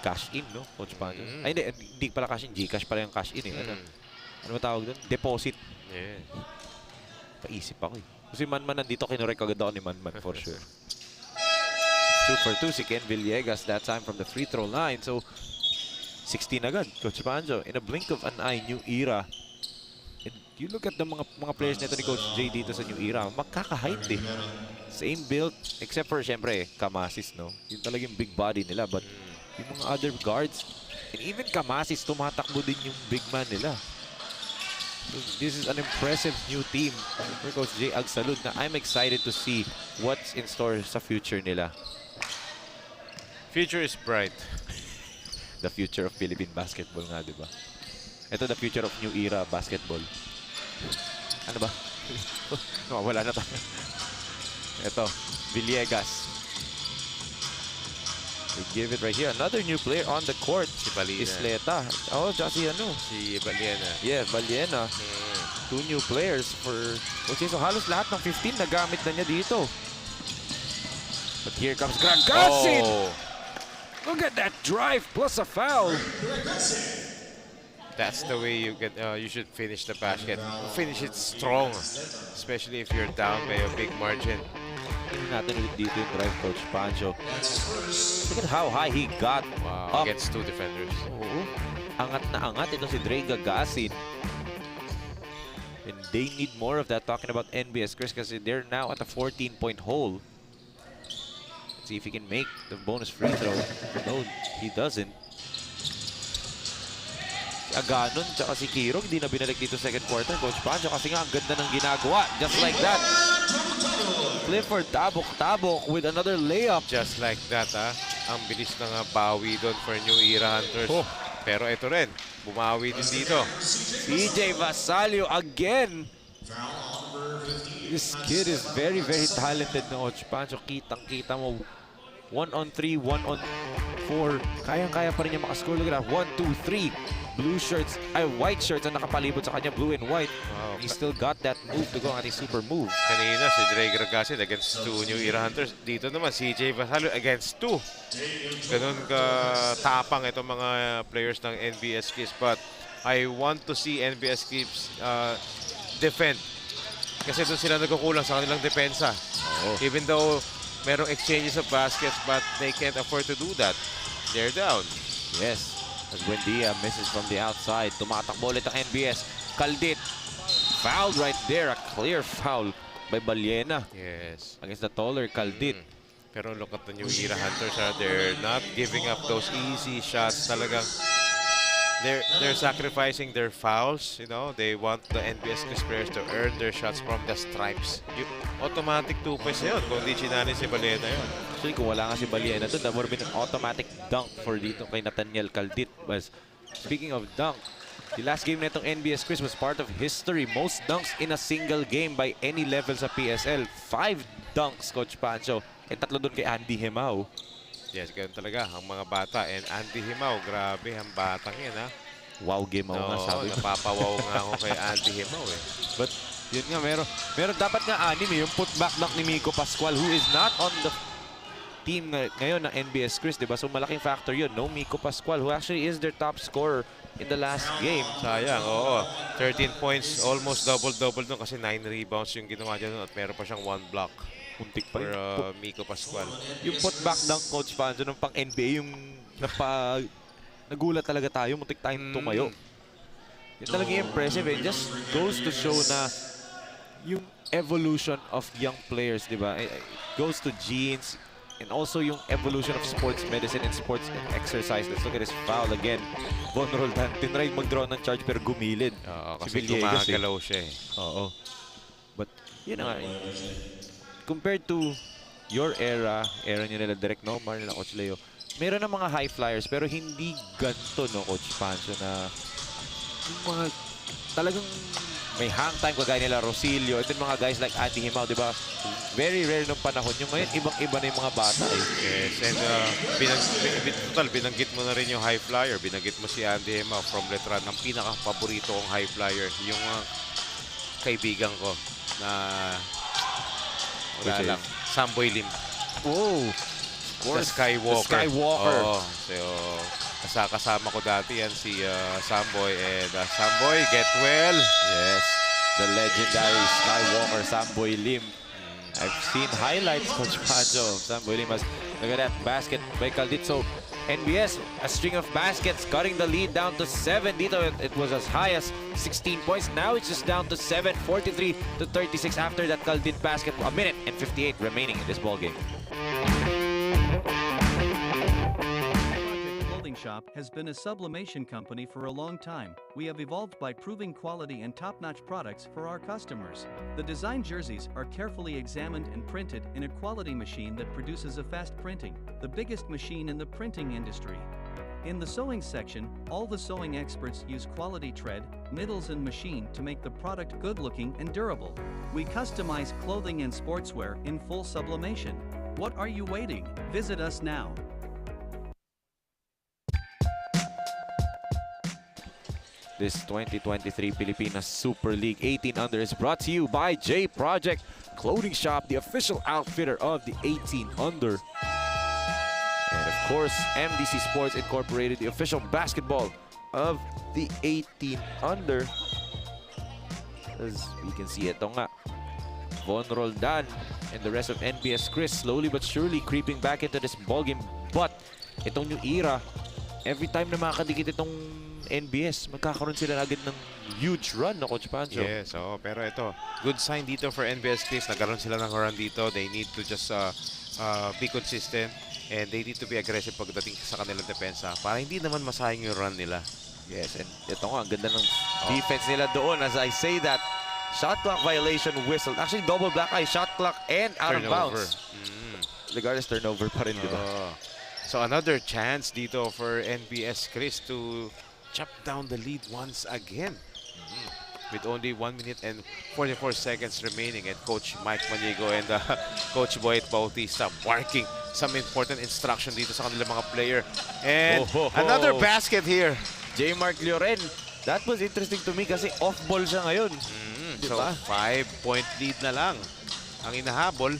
Cash in, no, Coach Pancho? Ay, hindi pala cash in. Gcash pala yung cash in, eh. Ano ba tawag doon? Deposit. Yeah. Paisip ako, eh. Kasi Manman nandito, kinurek agad ako ni Manman, for sure. 2 for 2 si Ken Villegas that time from the free throw line. So, 16 agad, Coach Pancho. In a blink of an eye, New Era. And you look at the mga players nito ni Coach J dito sa New Era, magkaka-height eh. Same build, except for, syempre, Kamasis, no? Yun talagang big body nila. But yung mga other guards, and even Kamasis, tumatakbo din yung big man nila. So this is an impressive new team for Coach J. Agsalud na I'm excited to see what's in store sa future nila. Future is bright. The future of Philippine basketball nga, di ba? Ito the future of New Era basketball. Ano ba? No, wala na tayo. Ito, Villegas. We give it right here. Another new player on the court. Si Balina. Isleta. Oh, si ano? Si Baliena. Yeah, Baliena. 2 new players for... Okay, so halos lahat ng 15 nagamit na niya dito. But here comes Gragasin! Oh, Look at that drive plus a foul. that's the way you should finish the basket. Finish it strong, especially if you're down by a big margin. Tingnan natin ulit dito yung drive, Coach Pancho. Look at how high he got Wow, up. against 2 defenders. Oo. Angat na angat ito si Dre Gagasin. And they need more of that, talking about NBS KRIS, because they're now at a 14-point hole. Let's see if he can make the bonus free throw. No, he doesn't. Si Aganon tsaka si Kirog hindi na binalik dito second quarter. Coach Pancho kasi nga ang ganda ng ginagawa. Just like that. Clifford tabok-tabok with another layup. Just like that, ha? Ang bilis ng bawi doon for New Era Hunters. Oh. Pero ito rin, bumawi din dito. CJ Vasallo again. This kid is very, very talented na Coach Pancho. Kitang-kita mo. 1-on-3, 1-on-4. Kayang-kaya pa rin niya makascore. Look at that. 1, 2, 3. Blue shirts, white shirts ang nakapalibot sa kanya. Blue and white. Wow. He still got that move to go. Ating super move. Kanina si Dre Gragasin against 2 New Era Hunters. Dito naman CJ Vasallo against 2. Ganun ka tapang itong mga players ng NBS KRIS. But I want to see NBS KRIS defend. Kasi doon sila nagkukulang sa kanilang depensa. Even though merong exchanges of baskets, but they can't afford to do that. They're down. Yes. As Buendia misses from the outside. Tumatakbo ulit ang NBS. Caldit. Fouled right there. A clear foul by Baliena. Yes. Against the taller Caldit. Pero look at the New Era Hunters. They're not giving up those easy shots. Talagang they're sacrificing their fouls. You know, they want the NBS KRIS players to earn their shots from the stripes. Automatic 2 points na yun kung di chinani si Baliena yun. Actually, kung wala nga si Baliena doon, that would have been an automatic dunk for dito kay Nathaniel Caldit. But speaking of dunk, the last game na itong NBS KRIS was part of history. Most dunks in a single game by any level sa PSL. 5 dunks, Coach Pancho. And 3 doon kay Andy Himao. Yes, ganun talaga ang mga bata. And Andy Himao, grabe ang batang yan, ha? Wow game ako nga sabi ko. Napapawaw nga ako kay Andy Himao, eh. But yun nga, meron dapat nga anim yung putback dunk ni Miko Pascual, who is not on the team ngayon ng NBS KRIS, diba? So malaking factor yun. No Miko Pascual, who actually is their top scorer in the last game. Sayang, oo. 13 points, almost double-double nun kasi 9 rebounds yung ginawa dyan at meron pa siyang 1 block. Puntik pa For yun. Miko Pascual. Yung putback dunk, Coach Pancho, ng pang NBA, yung nagulat talaga tayo, muntik tayong tumayo. Yung talaga impressive, eh. Just goes to show na yung evolution of young players, di ba? It goes to genes, and also yung evolution of sports medicine and sports exercise. Let's look at this foul again. Von Roldan, tinry mag-draw ng charge pero gumilid. Kasi Villegas, gumagalaw siya, eh. Oo. But, yun nga, compared to your era nyo nila Direk Nomar, nila Coach Leo, meron na mga high flyers pero hindi ganito, no, Coach Pancho, na yung mga talagang may hang time kagaya nila Rosilio, ito yung mga guys like Andy Himao, di ba? Very rare nung panahon. Yung ngayon, ibang-iba na yung mga bata, eh. Yes, and binanggit mo na rin yung high flyer. Binanggit mo si Andy Himao from Letran. Ang pinaka-paborito kong high flyer, yung kaibigan ko na wala lang, Samboy Lim. Oh, The Skywalker. The Skywalker. Oo. So, kasama ko dati yan si Samboy. And Samboy, get well. Yes, the legendary Skywalker, Samboy Lim. I've seen highlights, Coach Pancho, of Samboy Lim. Look at that basket by Caldit. So, NBS, a string of baskets, cutting the lead down to 7. Dito, it was as high as 16 points. Now it's just down to 7, 43 to 36 after that Caldit basket. A minute and 58 remaining in this ballgame. Shop has been a sublimation company for a long time. We have evolved by proving quality and top-notch products for our customers. The design jerseys are carefully examined and printed in a quality machine that produces a fast printing, the biggest machine in the printing industry. In the sewing section, all the sewing experts use quality thread, needles and machine to make the product good-looking and durable. We customize clothing and sportswear in full sublimation. What are you waiting? Visit us now. This 2023 Pilipinas Super League 18 Under is brought to you by J Project Clothing Shop, the official outfitter of the 18 Under. And of course, MDC Sports Incorporated, the official basketball of the 18 Under. As we can see, ito nga, Von Roldan and the rest of NBS KRIS slowly but surely creeping back into this ballgame. But itong New Era every time na makakadikit itong NBS, magkakaroon sila agad ng huge run na Coach Pancho. Yes, pero ito, good sign dito for NBS KRIS. Nagkaroon sila ng run dito. They need to just be consistent and they need to be aggressive pagdating sa kanilang depensa para hindi naman masayang yung run nila. Yes, and ito nga, ang ganda ng defense nila doon. As I say that, shot clock violation whistle. Actually, double black eye, shot clock, and out of bounds. Regardless, turnover pa rin, di ba? So another chance dito for NBS KRIS to chop down the lead once again. With only 1 minute and 44 seconds remaining, and Coach Mike Manigo and Coach Boyet Bautista marking some important instruction dito sa kanilang mga player. And another basket here. J. Mark Lloren, that was interesting to me kasi off-ball siya ngayon. So 5-point lead na lang ang inahabol.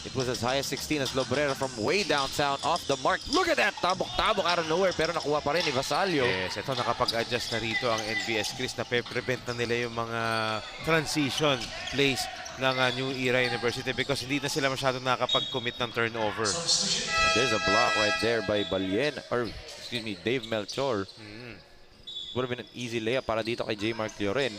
It was as high as 16 as Lobrera from way downtown off the mark. Look at that! Tabok-tabok out of nowhere pero nakuha pa rin ni Vasallo. Yes, ito nakapag-adjust na rito ang NBS KRIS na pe-prevent na nila yung mga transition plays ng New Era University because hindi na sila masyado nakapag-commit ng turnover. There's a block right there by Balien, or excuse me, Dave Melchor. Would have been an easy layup para dito kay J. Mark Lloren.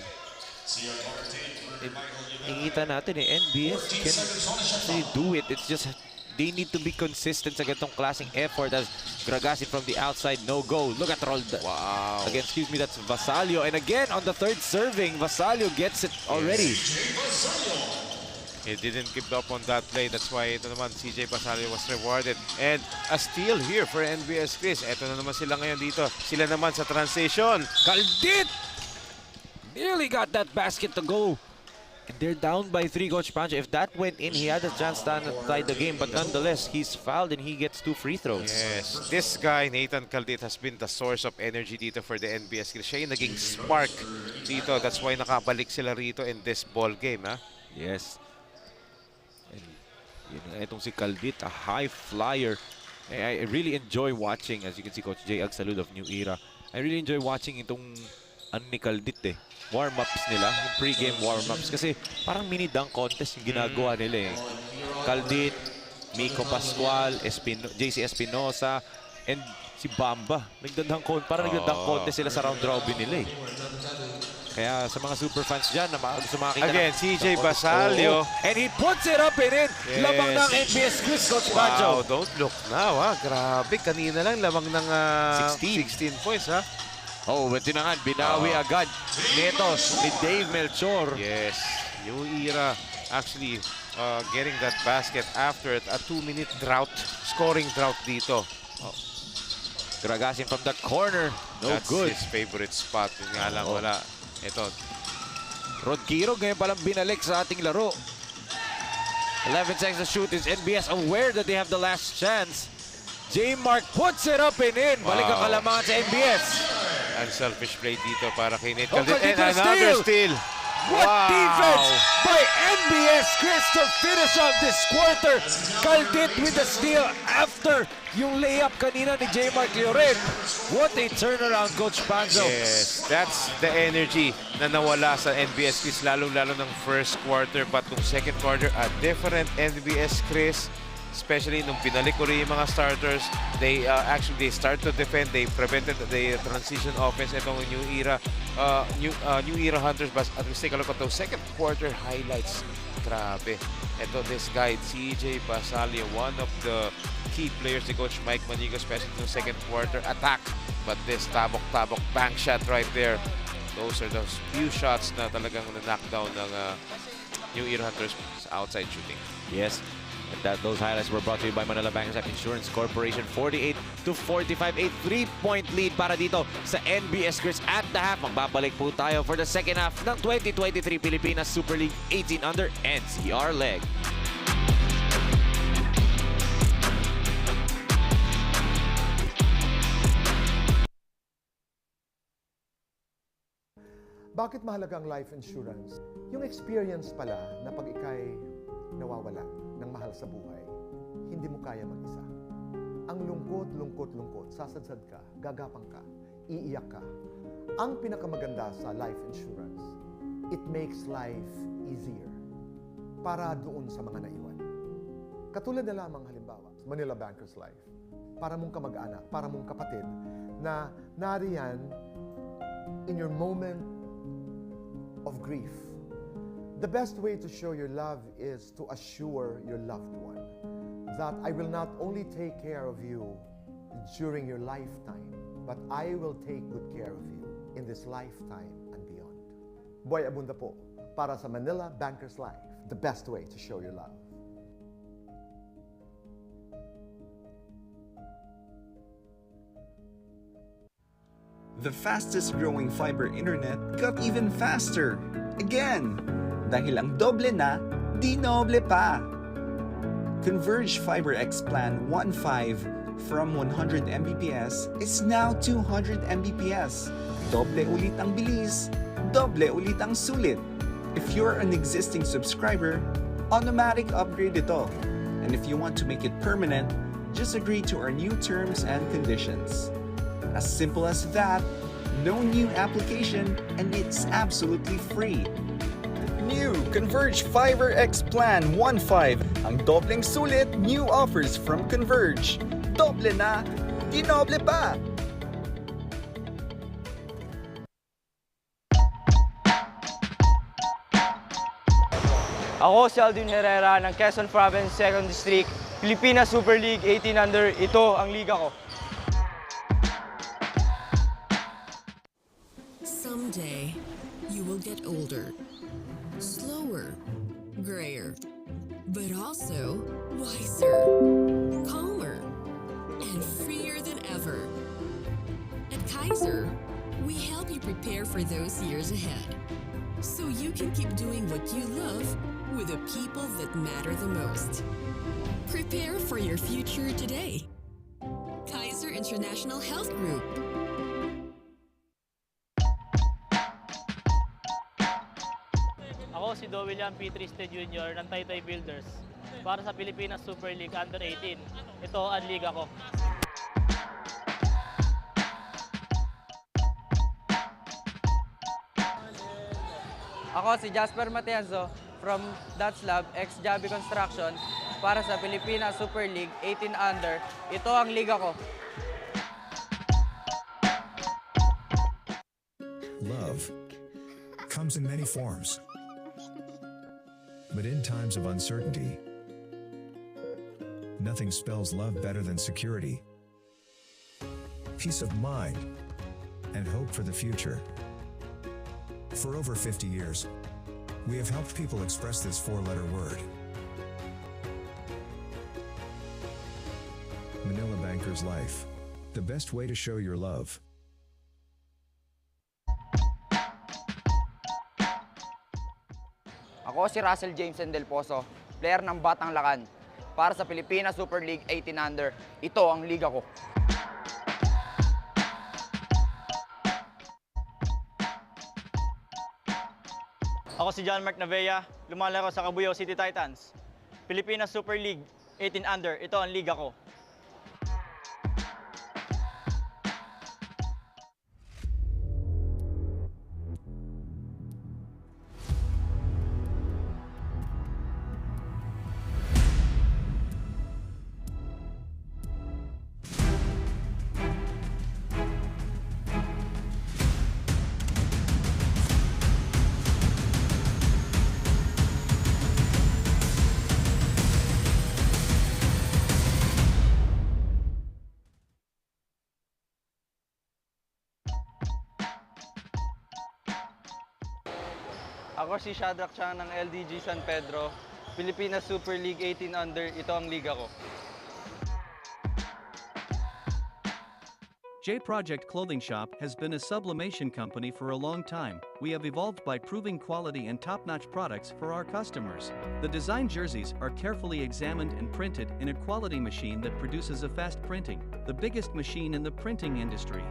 Nakikita natin NBS can actually do it. It's just they need to be consistent sa ganitong klaseng effort as Gragasin from the outside, no go. Look at roll. Wow. Again, excuse me, that's Vasallo. And again, on the third serving, Vasallo gets it already. He didn't give up on that play. That's why ito naman, CJ Vasallo was rewarded. And a steal here for NBS KRIS. Ito na naman sila ngayon dito. Sila naman sa transition. Caldit! Nearly got that basket to go. And they're down by 3, Coach Pancho. If that went in, he had a chance to tie the game. But nonetheless, he's fouled and he gets 2 free throws. Yes. This guy, Nathan Caldit, has been the source of energy dito for the NBS KRIS. Siya yung naging spark dito. That's why nakabalik sila rito in this ball game. Yes. And itong si Caldit, a high flyer. I really enjoy watching, as you can see, Coach J. Agsalud of New Era. I really enjoy watching itong ni Caldit warm-ups nila, yung pre-game warm-ups. Kasi parang mini-dunk contest yung ginagawa nila Caldit, Miko Pascual, JC Espinosa, and si Bamba. Nagdadunk contest sila sa round robin nila Kaya sa mga super fans dyan na gusto makakita again, CJ Vasallo. And he puts it up and in. Yes. Lamang ng NBS KRIS, Coach Pancho. Wow, don't look now Grabe, kanina lang lamang ng 16 points Oh, ito na nga, binawi agad nito ni Dave Melchor. Yes, New Era actually getting that basket after a 2-minute drought, scoring drought dito. Gragasin from the corner. No That's good. his favorite spot. Yun nga lang, wala. Ito. Rod Quiro ngayon palang binalik sa ating laro. 11 seconds to shoot. Is NBS aware that they have the last chance? J. Mark puts it up and in. Balik ang kalamangan sa NBS. Unselfish play dito para kay Nate Oh, Caldit. Caldit And with a another steal. steal. What defense by NBS KRIS to finish off this quarter. Caldit with the steal after yung layup kanina ni J. Mark Lloren. What a turnaround, Coach Panzo. Yes, that's the energy na nawala sa NBS KRIS, lalo-lalo ng first quarter. But nung second quarter, a different NBS KRIS. Especially nung binalik ko rin yung mga starters, they actually start to defend. They prevented the transition offense. Itong New Era Hunters. But let's take a look at those second quarter highlights. Grabe. Ito, this guy, CJ Vasallo, one of the key players ni Coach Mike Manigo, especially in the second quarter attack. But this tabok-tabok bank shot right there. Those are those few shots na talagang na-knockdown ng New Era Hunters sa outside shooting. Yes. And those highlights were brought to you by Manila Bank Insurance Corporation. 48-45, a 3-point lead para dito sa NBS KRIS at the half. Magbabalik po tayo for the second half ng 2023 Pilipinas Super League 18 under NCR leg. Bakit mahalaga ang life insurance? Yung experience pala na pag ikay nawawala ng mahal sa buhay, hindi mo kaya mag-isa. Ang lungkot, sasadsad ka, gagapang ka, iiyak ka. Ang pinakamaganda sa life insurance, it makes life easier para doon sa mga naiwan. Katulad na lamang halimbawa, Manila Bankers Life. para mong kamag-anak, para mong kapatid, na nariyan in your moment of grief. The best way to show your love is to assure your loved one that I will not only take care of you during your lifetime, but I will take good care of you in this lifetime and beyond. Boy Abunda po, para sa Manila Bankers Life, the best way to show your love. The fastest growing fiber internet got even faster. Again! Dahil ang doble na, di noble pa. Converge Fiber X Plan 1.5 from 100 Mbps is now 200 Mbps. Doble ulit ang bilis, doble ulit ang sulit. If you're an existing subscriber, automatic upgrade ito. And if you want to make it permanent, just agree to our new terms and conditions. As simple as that, no new application, and it's absolutely free. New Converge Fiber X Plan 1.5. Ang dobleng sulit, new offers from Converge. Doble na, di noble pa! Ako si Aldin Herrera ng Quezon Province 2nd District, Pilipinas Super League 18 Under. Ito ang liga ko. Someday, you will get older, slower, grayer, but also wiser, calmer, and freer than ever. At Kaiser, we help you prepare for those years ahead, so you can keep doing what you love with the people that matter the most. Prepare for your future today. Kaiser International Health Group. Ako si Do William P. Triste Jr. ng Taytay Builders para sa Pilipinas Super League Under 18. Ito ang liga ko. Ako si Jasper Matienzo from Dutch Lab ex Jabi Construction para sa Pilipinas Super League 18 Under. Ito ang liga ko. Love comes in many forms. But in times of uncertainty, nothing spells love better than security, peace of mind, and hope for the future. For over 50 years, we have helped people express this four-letter word. Manila Bankers Life, the best way to show your love. Ako si Russell James Del Pozo, player ng Batang Lakan para sa Pilipinas Super League 18 Under. Ito ang liga ko. Ako si John Mark Navea, lumalaro sa Cabuyao City Titans. Pilipinas Super League 18 Under. Ito ang liga ko. Ako si Shadrack Chang ng LDG San Pedro, Pilipinas Super League 18 Under. Ito ang liga ko. J Project Clothing Shop has been a sublimation company for a long time. We have evolved by proving quality and top-notch products for our customers. The design jerseys are carefully examined and printed in a quality machine that produces a fast printing, the biggest machine in the printing industry.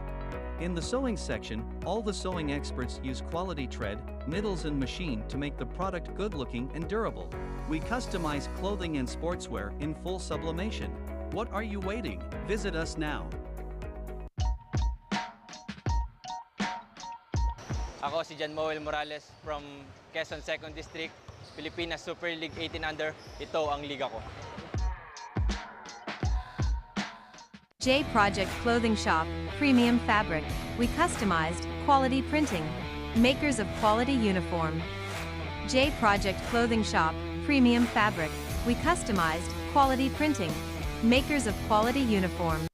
In the sewing section, all the sewing experts use quality thread, needles and machine to make the product good-looking and durable. We customize clothing and sportswear in full sublimation. What are you waiting? Visit us now. Ako si Jan Moel Morales from Quezon 2nd District, Pilipinas Super League 18 Under. Ito ang liga ko. J Project Clothing Shop, premium fabric. We customized, quality printing. Makers of quality uniform. J Project Clothing Shop, premium fabric. We customized, quality printing. Makers of quality uniform.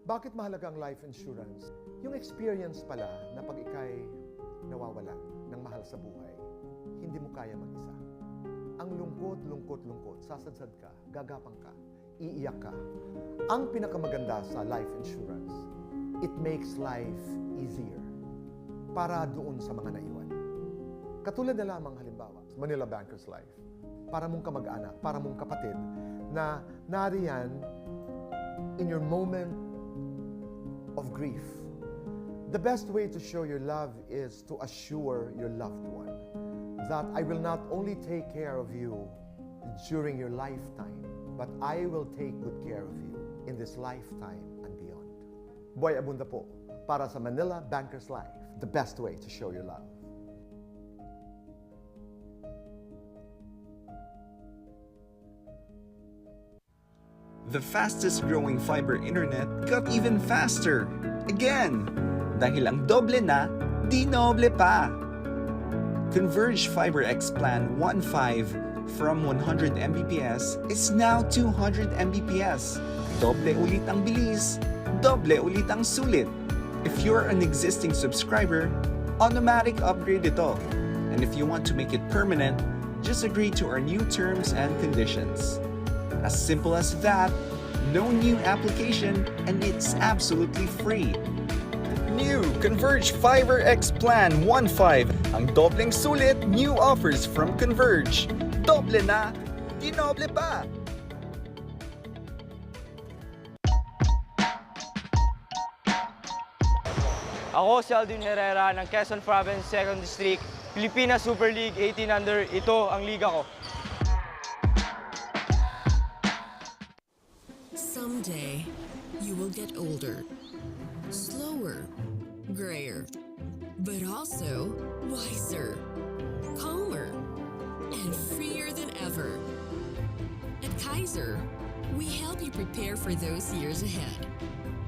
Bakit mahalaga ang life insurance? Yung experience pala na pag ikay nawawala ng mahal sa buhay, hindi mo kaya mag-isa. Ang lungkot, sasadsad ka, gagapang ka, iiyak ka. Ang pinakamaganda sa life insurance, it makes life easier para doon sa mga naiwan. Katulad na lamang halimbawa, Manila Bankers Life, para mong kamag-anak, para mong kapatid na nariyan in your moment of grief. The best way to show your love is to assure your loved one that I will not only take care of you during your lifetime, but I will take good care of you in this lifetime and beyond. Boy Abunda po, para sa Manila Bankers Life, the best way to show your love. The fastest growing fiber internet got even faster. Again, dahil ang doble na, di noble pa. Converge Fiber X Plan 1.5 from 100 Mbps is now 200 Mbps. Doble ulit ang bilis, doble ulit ang sulit. If you're an existing subscriber, automatic upgrade ito. And if you want to make it permanent, just agree to our new terms and conditions. As simple as that, no new application, and it's absolutely free. New Converge Fiber X Plan 1.5. Ang dobleng sulit, new offers from Converge. Doble na, di noble pa. Ako si Aldwin Herrera ng Quezon Province 2nd District, Pilipinas Super League 18 Under. Ito ang liga ko. Someday, you will get older, slower, grayer, but also wiser, calmer, and freer than ever. At Kaiser, we help you prepare for those years ahead,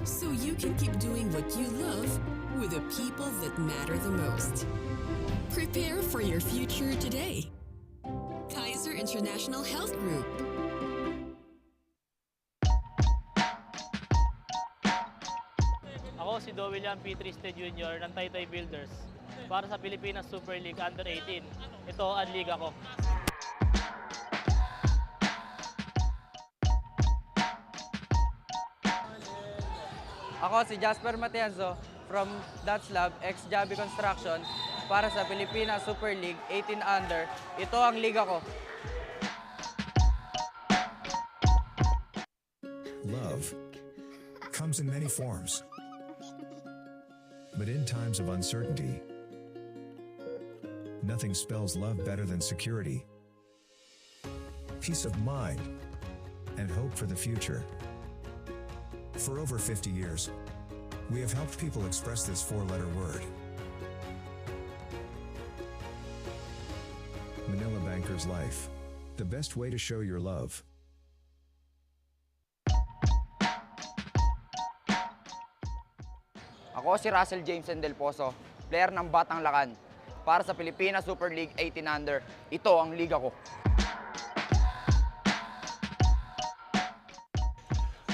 so you can keep doing what you love with the people that matter the most. Prepare for your future today. Kaiser International Health Group. Ako si William P. Triste Jr. ng Taytay Builders. Para sa Pilipinas Super League Under 18, ito ang liga ko. Ako si Jasper Matienzo from That's Lab, ex-Jabi Construction. Para sa Pilipinas Super League 18 Under, ito ang liga ko. Love comes in many forms. But in times of uncertainty, nothing spells love better than security, peace of mind, and hope for the future. For over 50 years, we have helped people express this four-letter word. Manila Bankers Life, the best way to show your love. Ako si Russell Jameson Del Pozo, player ng Batang Lakan. Para sa Pilipinas Super League 18 Under, ito ang liga ko.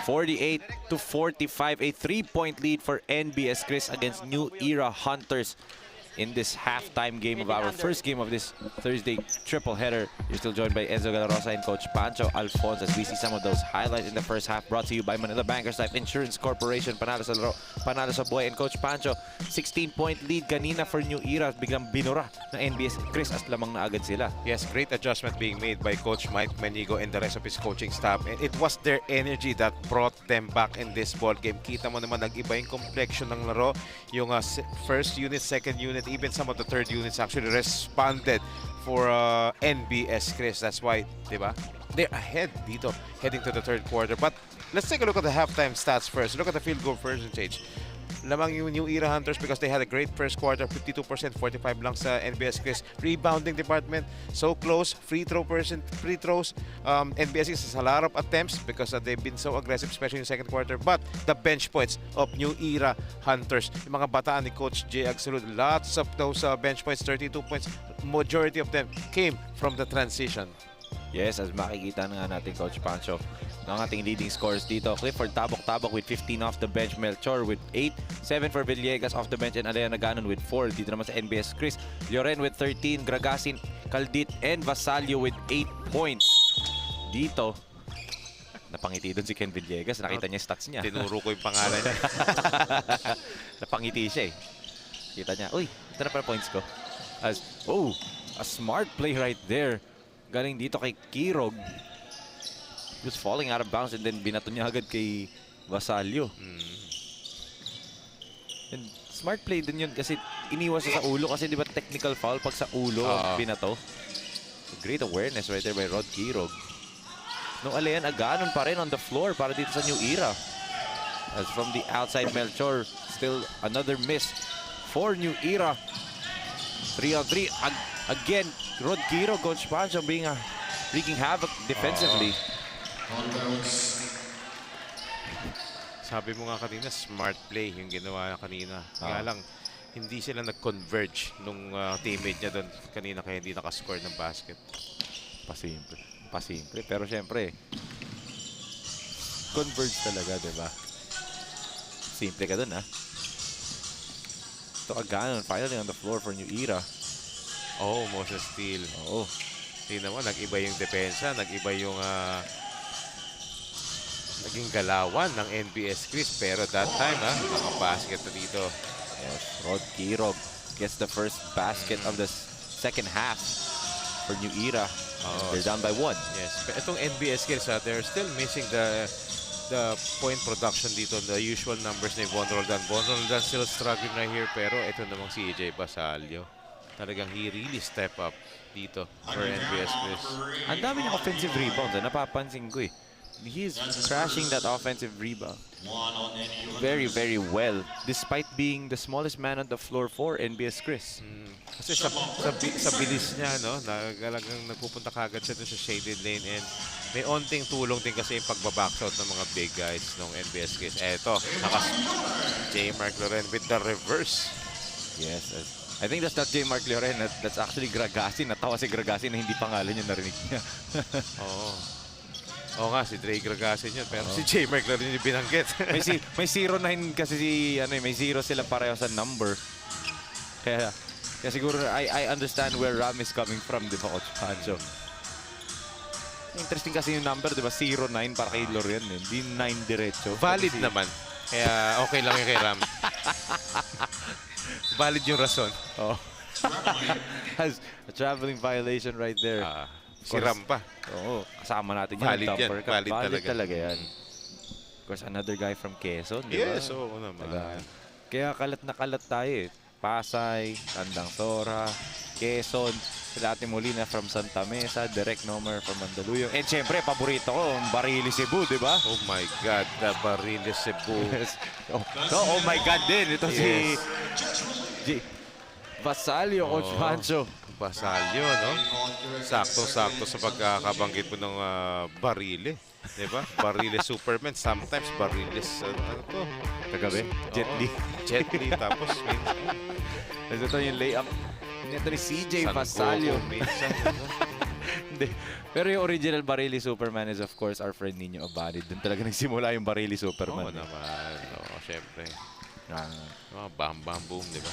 48-45, a 3-point lead for NBS KRIS against New Era Hunters in this halftime game of our first game of this Thursday triple header. You're still joined by Enzo Galarosa and Coach Pancho Alphonse as we see some of those highlights in the first half, brought to you by Manila Bankers Life Insurance Corporation. Panalo sa laro, panalo sa buhay. And Coach Pancho, 16-point lead kanina for New Era, biglang binura ng NBS KRIS as lamang na agad sila. Yes, great adjustment being made by Coach Mike Manigo and the rest of his coaching staff. And it was their energy that brought them back in this ball game. Kita mo naman, nag-iba yung complexion ng laro. Yung first unit, second unit, even some of the third units actually responded for NBS KRIS. That's why, diba? They're ahead dito, heading to the third quarter. But let's take a look at the halftime stats first. Look at the field goal percentage. lamang yung New Era Hunters because they had a great first quarter, 52%, 45 lang sa NBS KRIS. Rebounding department, so close. Free throws. NBS KRIS has a lot of attempts because they've been so aggressive, especially in the second quarter. But the bench points of New Era Hunters, yung mga bataan ni Coach J. Agsalud, lots of those bench points, 32 points. Majority of them came from the transition. Yes, as makikita na nga natin, Coach Pancho, ang ating leading scorers dito. Clifford Tabok with 15 off the bench. Melchor with 8. 7 for Villegas off the bench. And Alea Naganon with 4. Dito naman sa NBS KRIS. Lloren with 13. Gragasin, Caldit, and Vasallo with 8 points. Dito, napangiti doon si Ken Villegas. Nakita niya yung stats niya. Tinuro ko yung pangalan niya. Napangiti siya eh. Kita niya, uy, ito na pala points ko. A smart play right there. Galing dito kay Kirog. He was falling out of bounds and then binato niya agad kay Vasallo. And smart play din yun kasi iniwas siya sa ulo kasi di ba technical foul pag sa ulo binato. Great awareness right there by Rod Kirog. Nung Alean Aganon pa rin on the floor para dito sa New Era. As from the outside, Melchor, still another miss for New Era. 3-on-3. Again, Rod Kirog, Coach Pancho wreaking havoc defensively. Sabi mo nga kanina, smart play yung ginawa kanina. Kaya lang, hindi sila nag-converge nung teammate niya doon kanina kaya hindi nakascore ng basket. Pasimple. Pero syempre, converge talaga, diba? Simple ka dun, ha? Ito Aganon, finally on the floor for New Era. Oh, Moses Steele. Oo. Tingnan mo, nag-iba yung depensa, nag-iba yung naging galawan ng NBS KRIS. Pero that time, nakabasket na dito. Yes, Rod Kirog gets the first basket of the second half for New Era. They're down by 1. Yes, pero itong NBS KRIS, they're still missing the point production dito, the usual numbers ni Von Roldan. Von Roldan still struggling right here, pero ito namang si EJ Vasallo. Talagang he really step up dito for NBS KRIS. Ang dami niyang offensive rebounds, napapansin ko eh. He's crashing that offensive rebound very, very well, despite being the smallest man on the floor for NBS KRIS. Kasi sa bilis niya, no, talagang nagpupunta kagad siya dun sa shaded lane and may onting tulong din kasi yung pagbaboxout ng mga big guys ng NBS KRIS. Eto, J. Mark Loren with the reverse. Yes, I think that's not J. Mark Loren. That's actually Gragasin. Natawa si Gragasin na hindi pangalan yung narinig niya. Oo nga, si Dre Gragasin yun. Pero si J. Mark Loren yung binanggit. may 09 kasi may 0 sila pareho sa number. Kaya siguro I understand where Ram is coming from, di ba, Coach Pancho? Interesting kasi yung number, di ba? 09 para kay Loren. Hindi 9 diretso. Valid naman. Kaya okay lang yung kay Ram. Valid yung rason. Has a traveling violation right there. Si Ram pa. Oo, kasama natin Valid yung dumper. Valid talaga yan. Of course, another guy from Quezon, di ba? Yes, oo naman. Kaya kalat na kalat tayo eh. Pasay, Tandang Sora, Quezon, Pilate Molina from Santa Mesa, Derek Nomer from Mandaluyong. And syempre, paborito ko, ang Barili Cebu, di ba? Oh my God, the Barili Cebu. Yes. Oh my God din. Ito si Vasallo, Coach Pancho. Vasallo, no? Sakto-sakto sa pagkakabanggit mo ng Barili. Diba? Barili Superman. Sometimes Barilis, ano to? Kagabi? Jet Li. Jet Li, tapos ito yung layup. Ito ni CJ Vasallo. Hindi. Pero yung original Barili Superman is of course our friend Nino Abadi. Doon talaga nagsimula yung Barili Superman. Oo naman. Oo, syempre. Bam bam boom, di ba?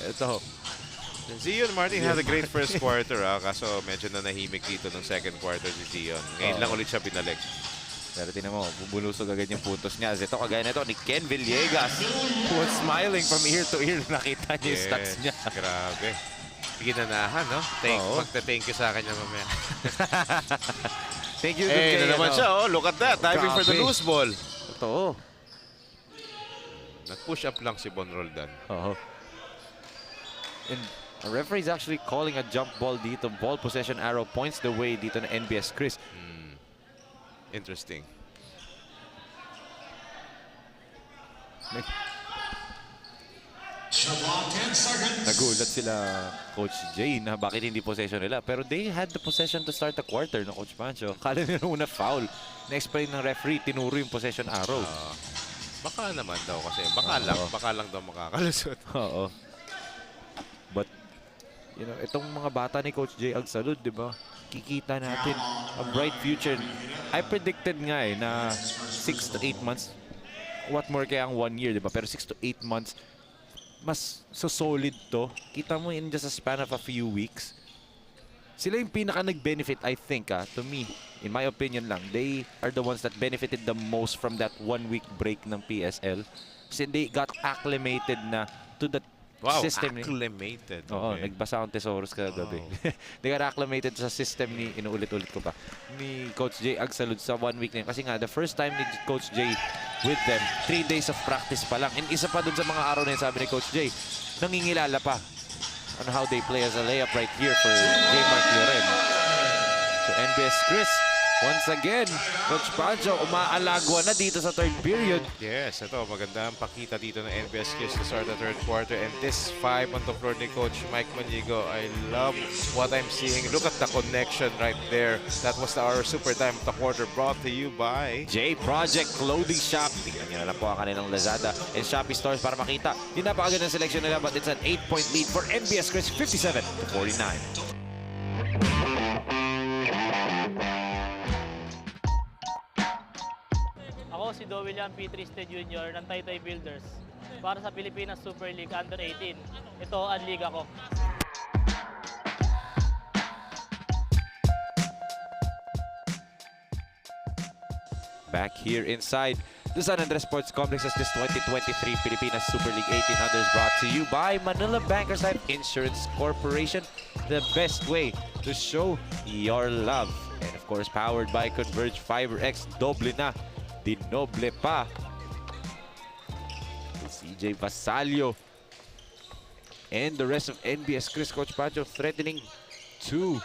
Ito. Zion Martin had a great first quarter, kaso medyo nanahimik dito ng second quarter si Zion. Ngayon lang ulit siya binalik. Pero tinan mo, bubulusog agad yung puntos niya. Ito kagaya nito ni Ken Villegas, who was smiling from ear to ear. Nakita niya yung stats niya. Grabe. Ginanahan, no? Magta-thank you sa akin niya mamaya. Thank you. Hey, na naman siya, look at that. Diving for the loose ball. Ito. Nag-push up lang si Von Roldan. And a referee is actually calling a jump ball dito. Ball possession arrow points the way dito na NBS KRIS. Interesting. Nagulat sila Coach Jay na bakit hindi possession nila. Pero they had the possession to start the quarter na Coach Pancho. Kala nila una foul. Na-explain ng referee, tinuro yung possession arrow. Baka naman daw kasi. Baka lang daw makakalusot. Oo. But, you know, itong mga bata ni Coach Jay Agsalud, di ba? Kikita natin a bright future. I predicted nga na 6 to 8 months. What more kaya ang 1 year, di ba? Pero 6 to 8 months, mas so solid to. Kita mo in just a span of a few weeks. Sila yung pinaka nag-benefit, I think, to me, in my opinion lang. They are the ones that benefited the most from that 1 week break ng PSL. Kasi they got acclimated na to the system. Acclimated. Oo, Okay. nagbasa akong thesaurus kagabi. They got acclimated sa system ni, inuulit-ulit ko pa, ni Coach Jay Agsalud sa 1 week na yun. Kasi nga, the first time ni Coach Jay with them, 3 days of practice pa lang. And isa pa dun sa mga araw na yun, sabi ni Coach Jay, nangingilala pa on how they play as a layup right here for J. Mark Lloren. So NBS KRIS, once again, Coach Pancho, umaalagwa na dito sa third period. Yes, ito maganda ang pakita dito ng NBS KRIS to start the third quarter. And this 5 on the floor ni Coach Mike Manigo, I love what I'm seeing. Look at the connection right there. That was our super time of the quarter, brought to you by J Project Clothing Shop. Tingnan nyo na lang po ang kanilang Lazada and Shopee stores para makita yung napakagandang selection nila, but it's an 8-point lead for NBS KRIS, 57-49. Ako si Do William P. Triste Jr. ng Taytay Builders para sa Pilipinas Super League Under 18. Ito ang liga ko. Back here inside the San Andres Sports Complex as this 2023 Pilipinas Super League 18 Unders brought to you by Manila Bankers Life Insurance Corporation. The best way to show your love. And of course, powered by Converge Fiber X. Doble na, dinoble pa. CJ Vasallo and the rest of NBS KRIS, Coach Pancho, threatening to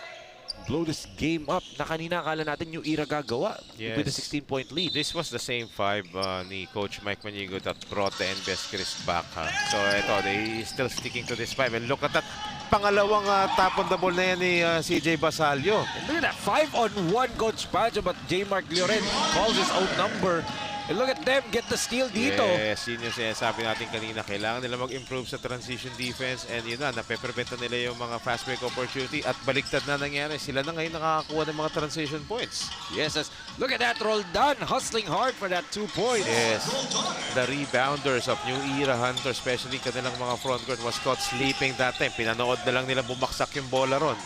blow this game up na kanina akala natin yung Ira gagawa with a 16-point lead. This was the same 5 ni Coach Mike Manigo that brought the NBS KRIS back. So ito, they still sticking to this 5. And look at that, pangalawang tap on the ball na yan ni CJ Vasallo. And look at that, 5-on-1 Coach Pancho, but J. Mark Lloren calls his own number. And look at them get the steal dito. Yes, yun yung sinasabi natin kanina. Kailangan nila mag-improve sa transition defense, and yun na, nape-preventa nila yung mga fast break opportunity, at baliktad na nangyari. Sila na ngayon nakakakuha ng mga transition points. Yes, look at that, roll done, hustling hard for that 2 points. Yes, the rebounders of New Era Hunter, especially kanilang mga frontcourt, was caught sleeping that time. Pinanood na lang nila bumaksak yung bola ron.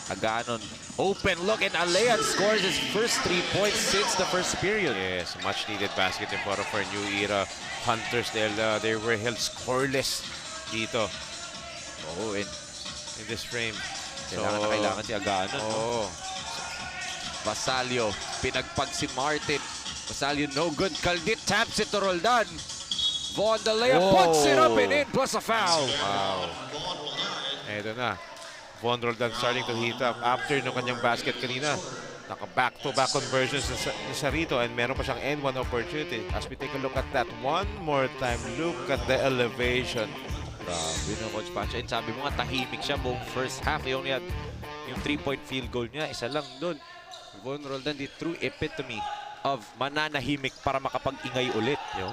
Aganon, open look, and Alean scores his first 3 points since the first period. Yes, much needed basket in front of our New Era Hunters. They were held scoreless dito. Oh, in this frame. Kailangan na kailangan si Aganon. Oh. Vasallo, pinagpag si Martin. Vasallo no good. Caldit taps it to Roldan. Von the layup puts it up and in, plus a foul. Wow. Eto na. Von Roldan starting to heat up after nung kanyang basket kanina. Naka back-to-back conversions ni Sarito, and meron pa siyang N1 opportunity. As we take a look at that one more time, look at the elevation. Grabe na, Coach Pancho. And sabi mo nga, tahimik siya buong first half. He only had yung 3-point field goal niya. Isa lang doon. Von Roldan, the true epitome of mananahimik para makapag-ingay ulit. Yung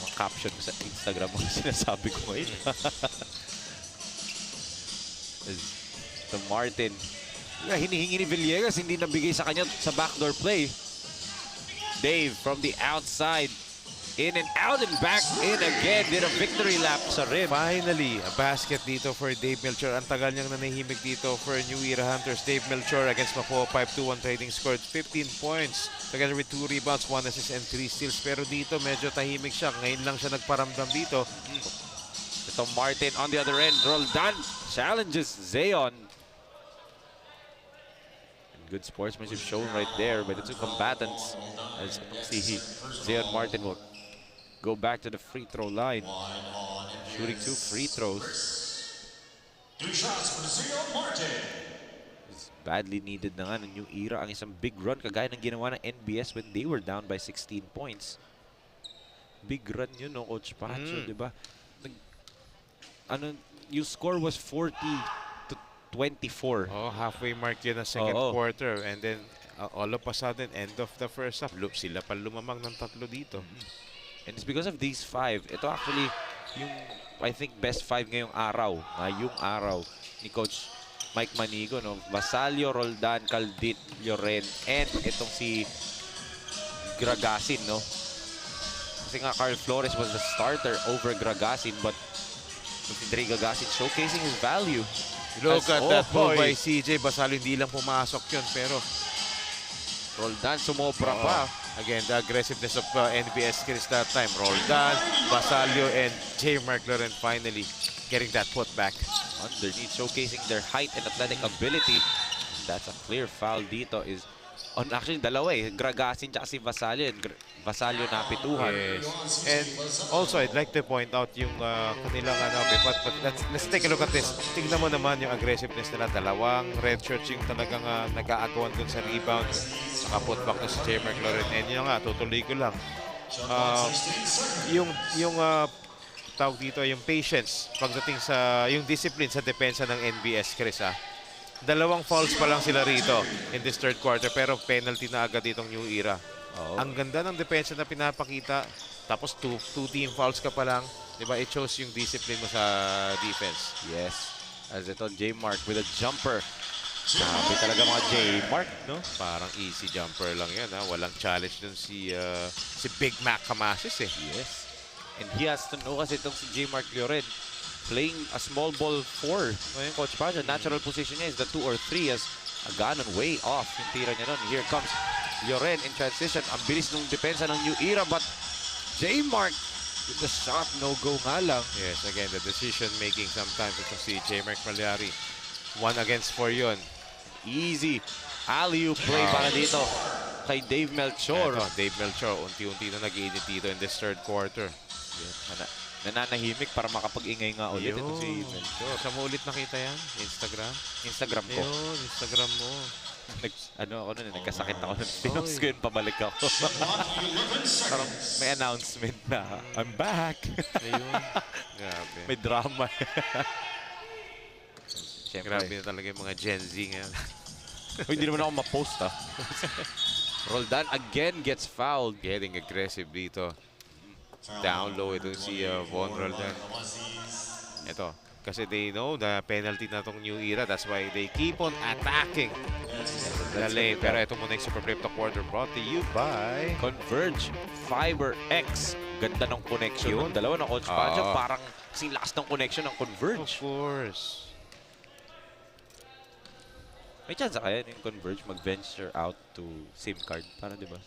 mga caption ko sa Instagram mo sinasabi ko ngayon. The Martin. Hinihingi ni Villegas, hindi nabigay sa kanya sa backdoor play. Dave from the outside. In and out and back in again. Did a victory lap sa rim. Finally, a basket dito for Dave Melchor. Ang tagal niyang nanahimik dito for New Era Hunters. Dave Melchor against Mapo, 5-2-1 trading, scored 15 points. Together with 2 rebounds, 1 assist and 3 steals. Pero dito, medyo tahimik siya. Ngayon lang siya nagparamdam dito. Ito Martin on the other end. Roldan challenges Zeon. And good sportsmanship shown right there by the two combatants. As si Zeon Martin will go back to the free throw line. Shooting 2 free throws. 2 shots for Zeon Martin. It's badly needed na nga ng New Era ang isang big run kagaya ng ginawa ng NBS when they were down by 16 points. big run yun, no, Coach Pacho, di ba? Yung score was 40-24. Oh, halfway mark yun ng second quarter. And then, all of a sudden, end of the first half, sila pa lumamang ng 3 dito. And it's because of these 5. Ito actually, yung, I think, best 5 ngayong araw. Ngayong araw ni Coach Mike Manigo, no? Vasallo, Roldan, Caldit, Lloren, and itong si Gragasin, no? Kasi nga, Carl Flores was the starter over Gragasin, but si Dre Gragasin showcasing his value. Look at that move by CJ Vasallo. Hindi lang pumasok yun, pero Roldan sumobra pa. Again, the aggressiveness of NBS KRIS that time. Roldan, Vasallo, and J. Mark Loren finally getting that put back. Underneath, showcasing their height and athletic ability. That's a clear foul dito. Is on actually dalawa eh. Gragasin tsaka si Vasallo. And Vasallo napituhan. Yes. And also, I'd like to point out yung kanilang but let's take a look at this. Tingnan mo naman yung aggressiveness nila. Dalawang red shirts yung talagang nag-aagawan dun sa rebound. Nakaput back to si J. Mark Loren. And yun nga, tutuloy ko lang. Yung tawag dito, yung patience pagdating sa yung discipline sa depensa ng NBS KRIS. Dalawang fouls pa lang sila rito in this third quarter, pero penalty na agad itong New Era. Ang ganda ng depensa na pinapakita, tapos two team fouls ka pa lang, di ba? It shows yung discipline mo sa defense. Yes. As ito, J. Mark with a jumper. Sabi talaga mga J. Mark, no? Parang easy jumper lang yan, walang challenge dun si Big Mac Camasis eh. Yes. And he has to know kasi itong si J. Mark Lloren playing a small ball 4. Ngayon, Coach Pacho, natural position niya is the 2 or 3 as a ganon way off yung tira niya nun. Here comes Lloren in transition. Ang bilis ng depensa ng New Era, but J. Mark with the shot, no-go nga lang. Yes, again, the decision-making sometimes ito si J. Mark Malyari. 1 against 4 yun. Easy. Alley-oop play para dito kay Dave Melchor. Dave Melchor, unti-unti na nag-iinit dito in this third quarter. Nananahimik para makapag-ingay nga ulit ito si Melchor. Saan mo ulit nakita yan? Instagram? Instagram ko. Ayun, Instagram mo. Nagkasakit ako. Pinost ko yun, pabalik ako. Parang may announcement na, I'm back. Ayun. Grabe. May drama. Grabe na talaga yung mga Gen Z ngayon. Hindi naman ako ma-post Roldan again gets fouled. Getting aggressive dito. Down low ito si Von Roldan. Ito. Kasi they know the penalty na itong New Era. That's why they keep on attacking the lane. Pero ito muna yung Super Flip to quarter brought to you by Converge Fiber X. Ganda ng connection. Yung dalawa ng Coach Pacho. Parang kasing lakas ng connection ng Converge. Of course. May chance kaya yung Converge mag-venture out to SIM card. Para di ba?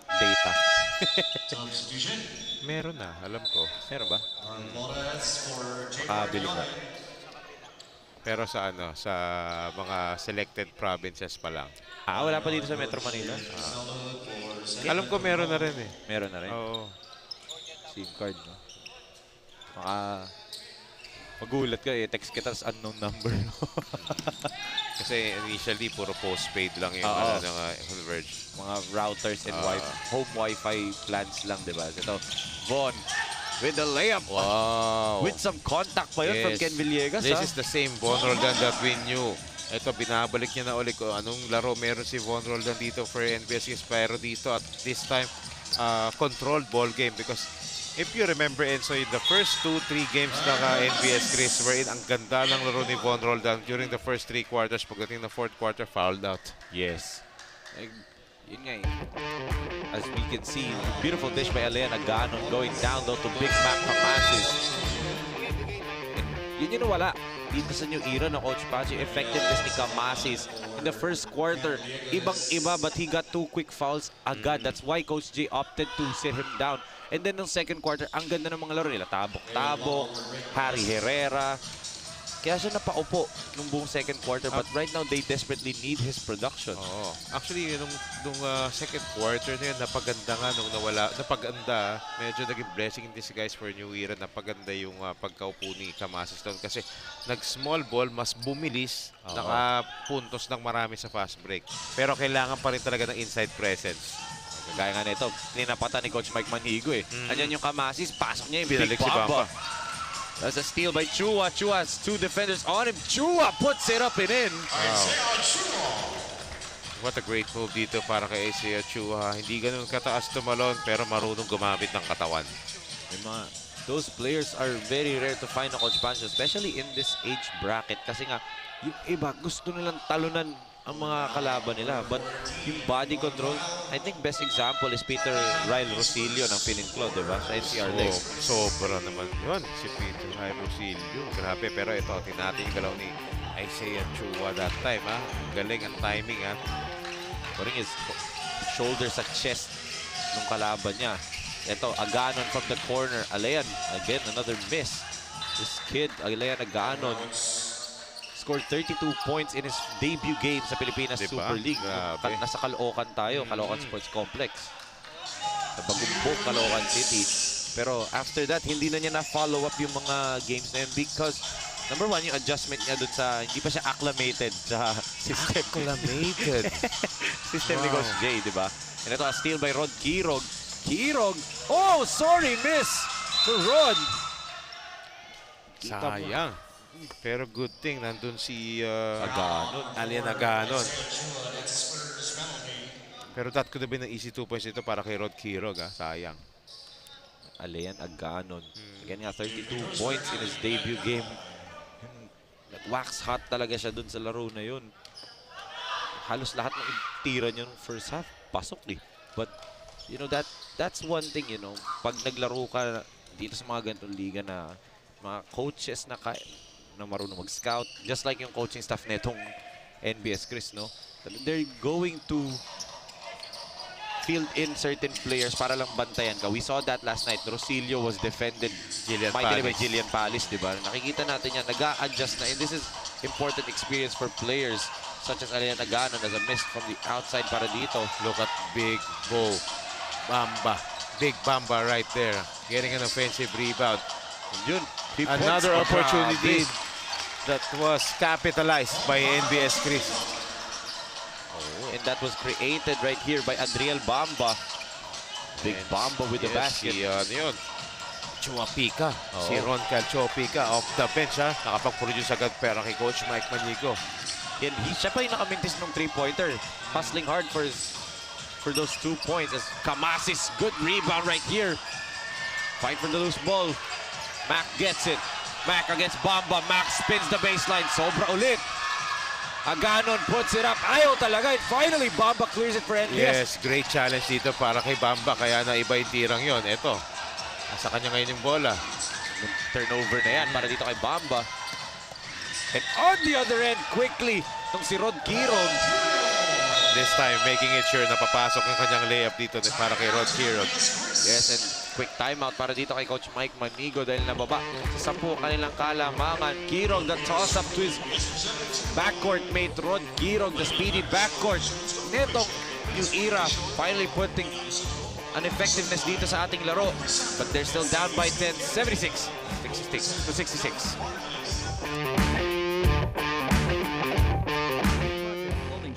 Data. Meron na, alam ko. Meron ba? Makabili ka. Pero sa sa mga selected provinces pa lang. Wala pa dito sa Metro Manila? Alam ko meron na rin eh. Meron na rin? Oo. SIM card, no? Magulat ka eh. Text kita sa unknown number. Kasi initially, puro postpaid lang yung Converge. Mga routers and home Wi-Fi plans lang, di ba? Ito, Von with the layup. Wow. With some contact pa yun from Ken Villegas. This is the same Von Roldan that we knew. Ito, binabalik niya na ulit ko. Anong laro meron si Von Roldan dito for NBS KRIS. Pero dito at this time, controlled ball game because if you remember, Enzo, in the first 2-3 games ng NBS KRIS wherein ang ganda ng laro ni Von Roldan during the first 3 quarters, pagdating na 4th quarter, fouled out. Yes. Yun nga eh. As we can see, beautiful dish by Alea Naganon going down low to Big Mac Camasis. Yun yung nawala dito sa New Era ng Coach Pacho. Effectiveness ni Camasis in the first quarter. Ibang-iba but he got 2 quick fouls agad. That's why Coach J opted to sit him down. And then nung second quarter, ang ganda ng mga laro nila. Tabok-tabok, Harry Herrera. Kaya siya napaupo nung buong second quarter. But right now, they desperately need his production. Actually, nung second quarter na yun, napaganda nga nung nawala. Napaganda. Medyo naging blessing in disguise for New Era. Napaganda yung pagkaupo ni Camasis doon. Kasi nag-small ball, mas bumilis. Nakapuntos ng marami sa fast break. Pero kailangan pa rin talaga ng inside presence. Gaya nga nito, tinapatan ni Coach Mike Manigo eh. Andyan yung Kamasis, pasok niya yung Binalik Big si Bamba. Bamba. That's a steal by Chua. Chua has 2 defenders on him. Chua puts it up and in. Wow. What a great move dito para kay Isaiah Chua. Hindi ganun kataas tumalon pero marunong gumamit ng katawan. Those players are very rare to find na Coach Pancho, especially in this age bracket. Kasi nga, yung iba gusto nilang talunan ang mga kalaban nila. But yung body control, I think best example is Peter Ryle Rosilio ng Pininclo, diba? Sa NCR Legs. Sobra naman yun. Si Peter Ryle Rosilio. Grabe. Pero ito, natin yung galaw ni Isaiah Chua that time. Ha? Galing ang timing. Ha? Putting his shoulder sa chest ng kalaban niya. Ito, Aganon from the corner. Alayan, again, another miss. This kid, Alayan Aganon, scored 32 points in his debut game sa Pilipinas Super League. Nasa Caloocan tayo, Caloocan Sports Complex. Sa Bagumbong, Caloocan City. Pero after that, hindi na niya na-follow up yung mga games na yun because number one, yung adjustment niya dun sa, hindi pa siya acclimated sa system. Acclimated? System ni Coach Jay, di ba? And ito, a steal by Rod Kirog. Kirog, oh, sorry, miss for Rod. Sayang. Pero good thing, nandun si Aganon. Alien Aganon. Pero that could have been an easy 2 points ito para kay Rod Kirog. Ha? Sayang. Alayan Aganon. Again nga, 32 points in his debut game. Wax hot talaga siya dun sa laro na yun. Halos lahat ng tira niya nung first half, pasok eh. But, you know, that's one thing, you know. Pag naglaro ka dito sa mga ganitong liga na mga coaches na marunong mag-scout, just like yung coaching staff netong NBS KRIS, no? They're going to field in certain players para lang bantayan ka. We saw that last night. Rosilio was defended mightily by Jillian Palis, di ba? Nakikita natin yan, nag-a-adjust na. And this is important experience for players such as Alian Aganon as a miss from the outside para dito. Look at Big Bo. Bamba. Big Bamba right there. Getting an offensive rebound. And yun, another opportunity that was capitalized by NBS KRIS. Oh, and that was created right here by Adriel Bamba. Big Bamba with the basket. Yun. Chuapika. Si Ron Calchopika off the bench. Ha? Nakapag-produce agad pera kay Coach Mike Manigo. And siya pa yung nakamintis ng 3-pointer. Hustling hard for those 2 points. As Kamasis, good rebound right here. Fight for the loose ball. Mac gets it. Mac against Bamba. Mac spins the baseline. Sobra ulit. Aganon puts it up. Ayaw talaga. And finally, Bamba clears it for NBS. Yes, great challenge dito para kay Bamba. Kaya na iba yung tirang yun. Ito, nasa kanya ngayon yung bola. Turnover na yan para dito kay Bamba. And on the other end, quickly, itong si Rod Kirog. This time, making it sure na papasok yung kanyang layup dito para kay Rod Kirog. Yes, and quick timeout para dito kay Coach Mike Manigo dahil nababa sa 10 kanilang kalamangan. Kirog, the toss-up to his backcourt mate, Rod Kirog, the speedy backcourt. Netong new era, finally putting an effectiveness dito sa ating laro. But they're still down by 10, 76 to 66.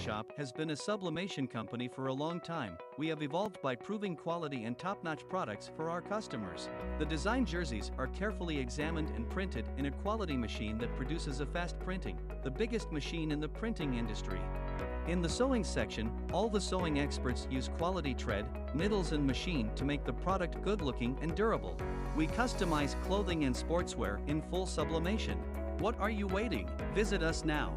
Shop has been a sublimation company for a long time. We have evolved by proving quality and top-notch products for our customers. The design jerseys are carefully examined and printed in a quality machine that produces a fast printing, the biggest machine in the printing industry. In the sewing section, all the sewing experts use quality thread, needles and machine to make the product good-looking and durable. We customize clothing and sportswear in full sublimation. What are you waiting? Visit us now.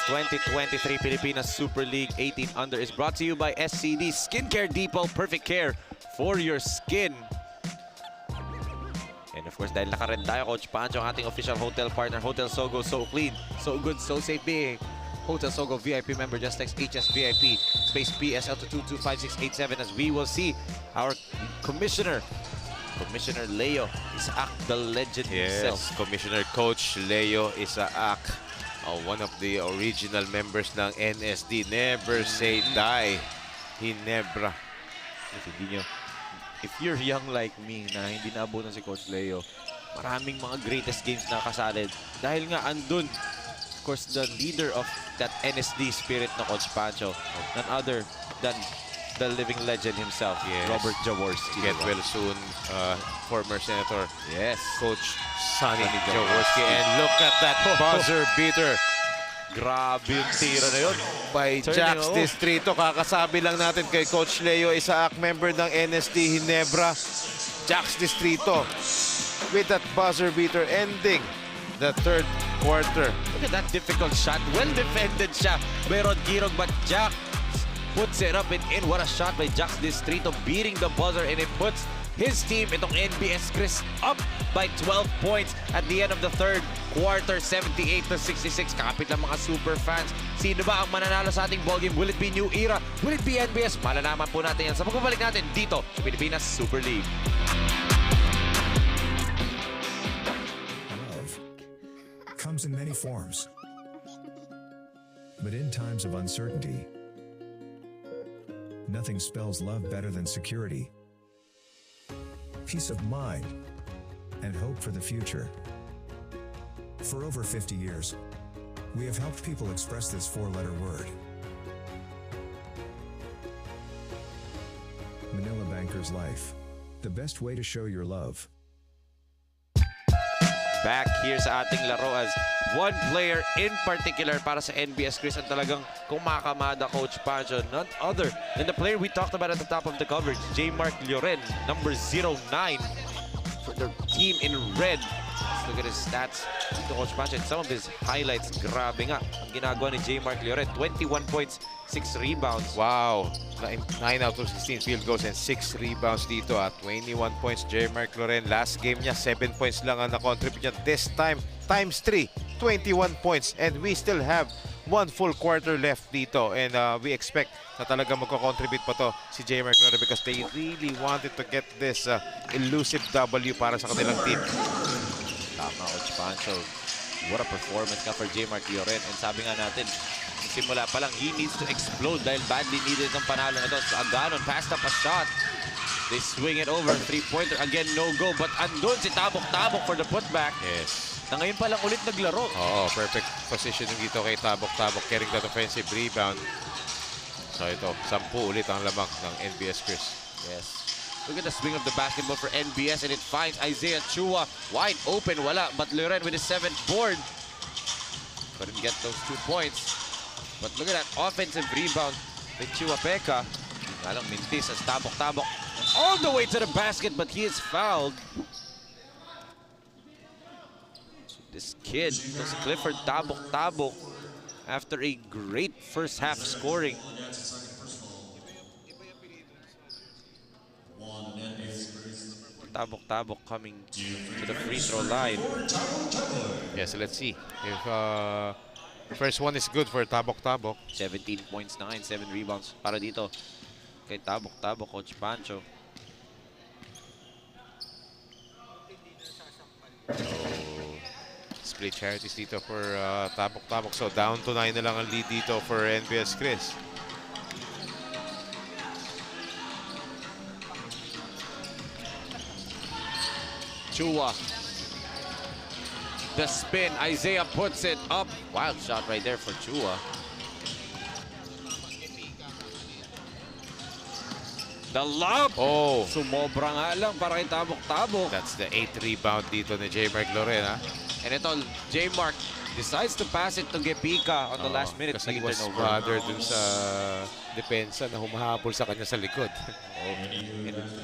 2023 Pilipinas Super League 18 Under is brought to you by SCD Skincare Depot. Perfect care for your skin. And of course, dahil naka-red tayo, Coach Pancho, ang ating official hotel partner, Hotel Sogo, so clean, so good, so safe being. Hotel Sogo VIP member, just text HSVIP, space PSL to 225687 as we will see our Commissioner Leo Isaac, the legend himself. Yes, Commissioner Coach Leo Isaac. One of the original members ng NSD. Never say die. Hinebra. If you're young like me na hindi naabutan si Coach Leo, maraming mga greatest games na kasali. Dahil nga andun, course, the leader of that NSD spirit na Coach Pancho, none other than the living legend himself, Robert Jaworski. Get well soon, former Senator. Yes. Coach Sonny Jaworski. And look at that buzzer beater. Grabe yung tira na yun. By Jax Distrito. Kakasabi lang natin kay Coach Leo Isaac, member ng NSD Ginebra. Jax Distrito with that buzzer beater ending the third quarter. Look at that difficult shot. Well defended siya by Rod Girog, but Jax puts it up and in. What a shot by Jax Distrito, beating the buzzer, and it puts his team, itong NBS KRIS, up by 12 points at the end of the third quarter, 78-66. Kapit lang mga super fans. Sino ba ang mananalo sa ating ballgame? Will it be New Era? Will it be NBS? Malalaman po natin yan sa pagbabalik natin dito sa Pilipinas Super League. Love comes in many forms. But in times of uncertainty, nothing spells love better than security, peace of mind, and hope for the future. For over 50 years, we have helped people express this four-letter word. Manila Banker's Life. The best way to show your love. Back here sa ating laro as one player in particular para sa NBS KRIS ang talagang kumakamada, Coach Pancho. None other than the player we talked about at the top of the coverage, J. Mark Lloren, number 09 for the team in red. Let's look at his stats to Coach Pancho and some of his highlights. Grabe nga ang ginagawa ni J. Mark Lloren. 21 points, 6 rebounds. Wow. 9 out of 16 field goals and 6 rebounds dito at 21 points. J. Mark Lloren, last game niya, 7 points lang ang na-contribute niya. This time, times 3, 21 points. And we still have 1 full quarter left dito. And we expect na talaga magko-contribute pa to si J. Mark Lloren because they really wanted to get this elusive W para sa kanilang team. Tama, Coach Pancho. What a performance ka for J. Mark Lloren. And sabi nga natin, simula pa lang, he needs to explode dahil badly needed ng panalo na to. So, Aganon passed up a shot. They swing it over. Three-pointer. Again, no go. But andun si Tabok-Tabok for the putback. Yes. Na ngayon pa lang ulit naglaro. Oo, perfect positioning dito kay Tabok-Tabok, carrying that offensive rebound. So ito, 10 ulit ang lamang ng NBS KRIS. Yes. Look at the swing of the basketball for NBS, and it finds Isaiah Chua wide open. Wala, but Lloren with his 7th board. Couldn't get those 2 points. But look at that offensive rebound by Chua Peka. Alang mintis as Tabok-Tabok all the way to the basket, but he is fouled. So this kid, this Clifford Tabok-Tabok, after a great first half scoring, Tabok-Tabok coming to the free throw line. Yes, let's see if first one is good for Tabok-Tabok. 17 points na ngayon, 7 rebounds para dito kay Tabok-Tabok, Coach Pancho. Split charities dito for Tabok-Tabok. So down to 9 na lang ang lead dito for NBS KRIS. Chua. The spin. Isaiah puts it up. Wild shot right there for Chua. The lob. Oh. Sumobra nga lang para kay Tabok-Tabok. That's the 8th rebound dito ni J. Mark Lloren. And ito, J. Mark decides to pass it to Gepika on the last minute. Kasi he was bothered dun sa depensa na humahabol sa kanya sa likod.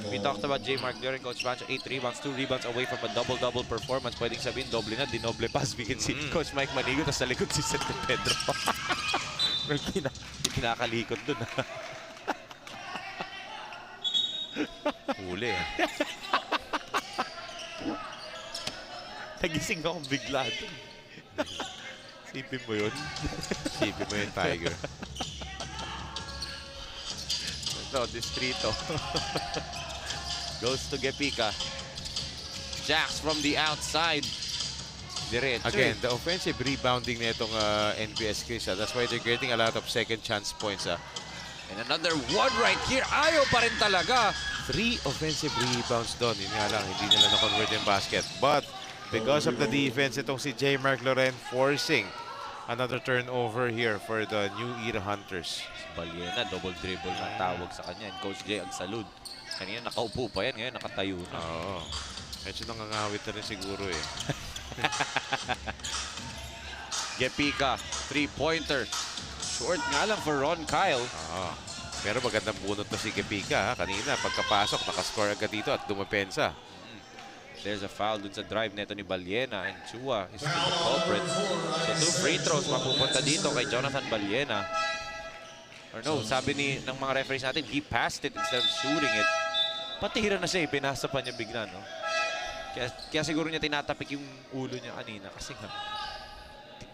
We talked about J. Mark Lloren, Coach Pancho, 8 rebounds, 2 rebounds away from a double-double performance. Pwedeng sabihin, doble na, dinoble pass. We can see Coach Mike Manigo, tapos sa likod si Sete Pedro. May kinakalikot dun. Huli. Nagising akong bigla dun. Sipin mo yun? Sipin mo yun, Tiger. Ito, Distrito. Goes to Gepika. Jax from the outside. Diretso. Again, the offensive rebounding na itong NBS KRIS. That's why they're getting a lot of second chance points. And another one right here. Ayaw pa rin talaga. 3 offensive rebounds doon. Yun nga lang, hindi nila na-convert yung basket. But because of the defense, itong si J. Mark Lloren forcing Another turnover here for the New Era Hunters. Balyena, double dribble ng tawag sa kanya. And Coach Jay ang salud. Kanina nakaupo pa yan, ngayon nakatayo na. Oo. Medyo nangangawit na rin siguro eh. Gepika, 3-pointer. Short nga lang for Ron Kyle. Oo. Pero magandang bunot na si Gepika. Kanina, pagkapasok, nakascore agad dito at dumapensa. There's a foul dun sa drive neto ni Balyena, and Chua is the culprit. So 2 free throws mapupunta dito kay Jonathan Balyena. Or no, sabi ng mga referees natin, he passed it instead of shooting it. Patira na siya, pinasa pa niya bigla, no? Kaya siguro niya tinatapik yung ulo niya kanina kasi nga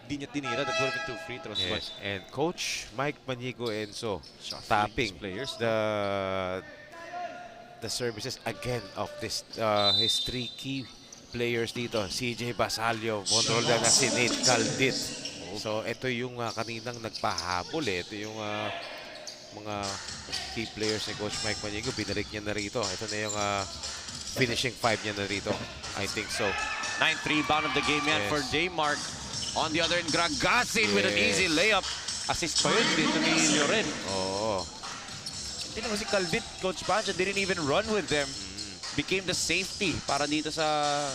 hindi niya tinira. That would have been 2 free throws. Yes. And Coach Mike Manigo Enzo tapping tapping players. the services again of this his 3 key players dito. CJ Basalio, Monrol na si Nate Caldit. So ito yung kaninang nagpahabol eh. Ito yung mga key players ni Coach Mike Manigo. Binalik niya na rito. Ito na yung finishing 5 niya na rito. I think so. 9th rebound of the game yan for J-Mark. On the other end, Gragasin with an easy layup. Assist pa yun dito ni Lloren. Oo. Hindi naman si Calvit, Coach Pancho didn't even run with them. Became the safety para dito sa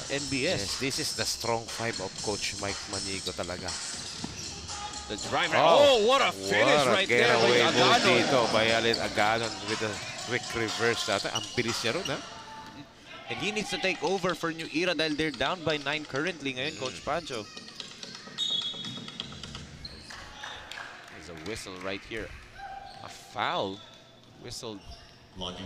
NBS. Yes, this is the strong 5 of Coach Mike Manigo talaga. The driver. Oh, what a finish what a right there getaway with move Agano. dito by Allen Aganon with a quick reverse. Ang bilis niya ron, ha? And he needs to take over for New Era dahil they're down by 9 currently ngayon, Coach Pancho. There's a whistle right here. A foul. Whistled on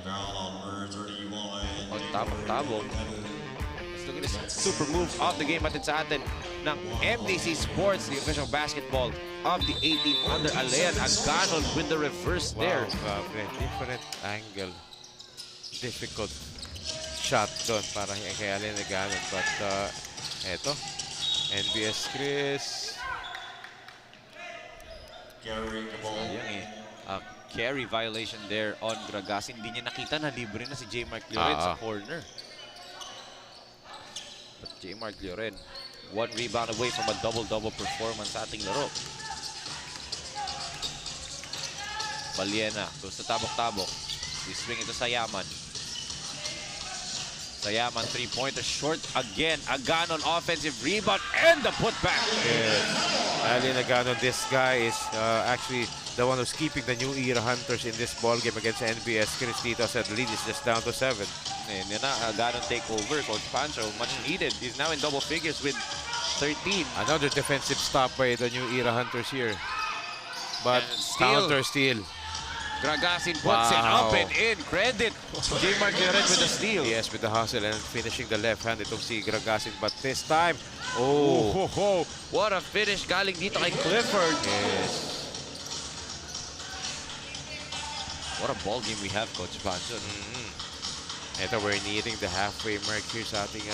Tabo. Let's look at this super move of the game. Atin sa atin ng MDC Sports, the official basketball of the 18 under Alean Aganon with the reverse there. Wow, different angle. Difficult shot doon para kay Allen Aganon. But eto, NBS KRIS. Carry violation there on Gragasin. Hindi niya nakita na libre na si J-Mark Lloren sa corner. But J-Mark Lloren, 1 rebound away from a double-double performance sa ating laro. Balyena goes to Tabok-Tabok. We swing ito sa Yaman. Sayaman, 3-pointer, short again. Aganon, offensive rebound, and the putback. Yes. Allen Aganon, this guy is actually the one who's keeping the New Era Hunters in this ball game against NBS KRIS. Tito said the lead is just down to 7. And yun na, Aganon take over. Coach Pancho, much needed. He's now in double figures with 13. Another defensive stop by the New Era Hunters here. But counter steal. Gragasin puts it up and in. Credit. J-Mark Lloren with the steal. Yes, with the hustle and finishing the left hand. Itong si Gragasin. But this time, oh. What a finish galing dito kay Clifford. Yes. What a ball game we have, Coach Pancho. Ito, we're nearing the halfway mark here sa ating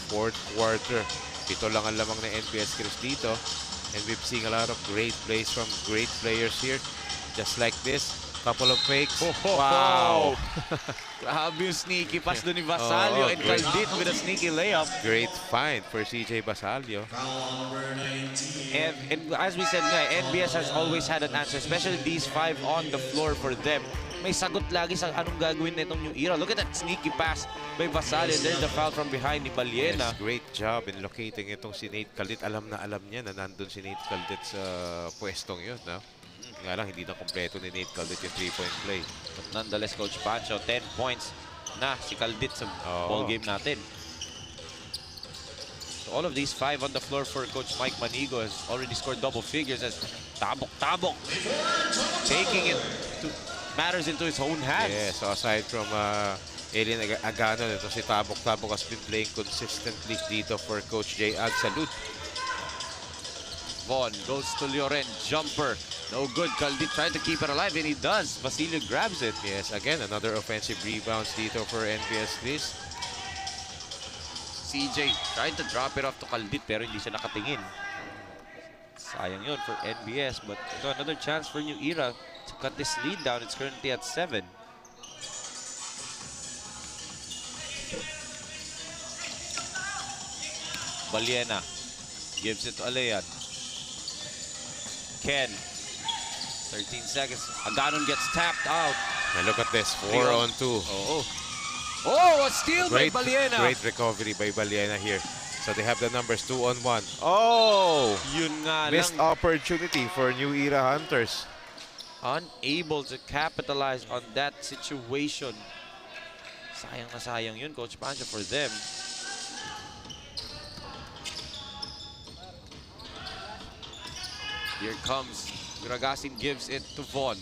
4th quarter. Ito lang ang lamang ng NBS KRIS dito. And we've seen a lot of great plays from great players here. Just like this. Couple of fakes. Wow! Grabe yung sneaky pass doon ni Basalio and Caldit with a sneaky layup. Great find for CJ Basalio. And as we said nga, NBS has always had an answer, especially these 5 on the floor for them. May sagot lagi sa anong gagawin nitong New Era. Look at that sneaky pass by Basalio. There's the foul from behind ni Balyena. Yes, great job in locating itong si Nate Caldit. Alam na alam niya na nandun si Nate Caldit sa pwestong yun, no? Nga lang, hindi na kompleto ni Nate Caldit yung 3-point play. But nonetheless, Coach Pancho, 10 points na si Caldit sa ball game natin. So all of these 5 on the floor for Coach Mike Manigo has already scored double figures as Tabok taking it to matters into his own hands. Yeah, so aside from Allen Aganon, ito si Tabok has been playing consistently dito for Coach J. Ag. Salute. Von goes to Lloren, jumper. No good. Caldit trying to keep it alive, and he does. Basilio grabs it. Yes, again, another offensive rebounds dito for NBS KRIS. CJ trying to drop it off to Caldit, pero hindi siya nakatingin. Sayang yun for NBS, but ito another chance for New Era to cut this lead down. It's currently at 7. Balyena gives it to Alean. Ken. 13 seconds. Aganon gets tapped out. And look at this, 4-on-2. Oh, a steal by Baliena. Great recovery by Baliena here. So they have the numbers 2-on-1. Oh! Yun nga Missed lang. opportunity for New Era Hunters. Unable to capitalize on that situation. Sayang na sayang yun, Coach Pancho, for them. Here comes Gragasin, gives it to Von.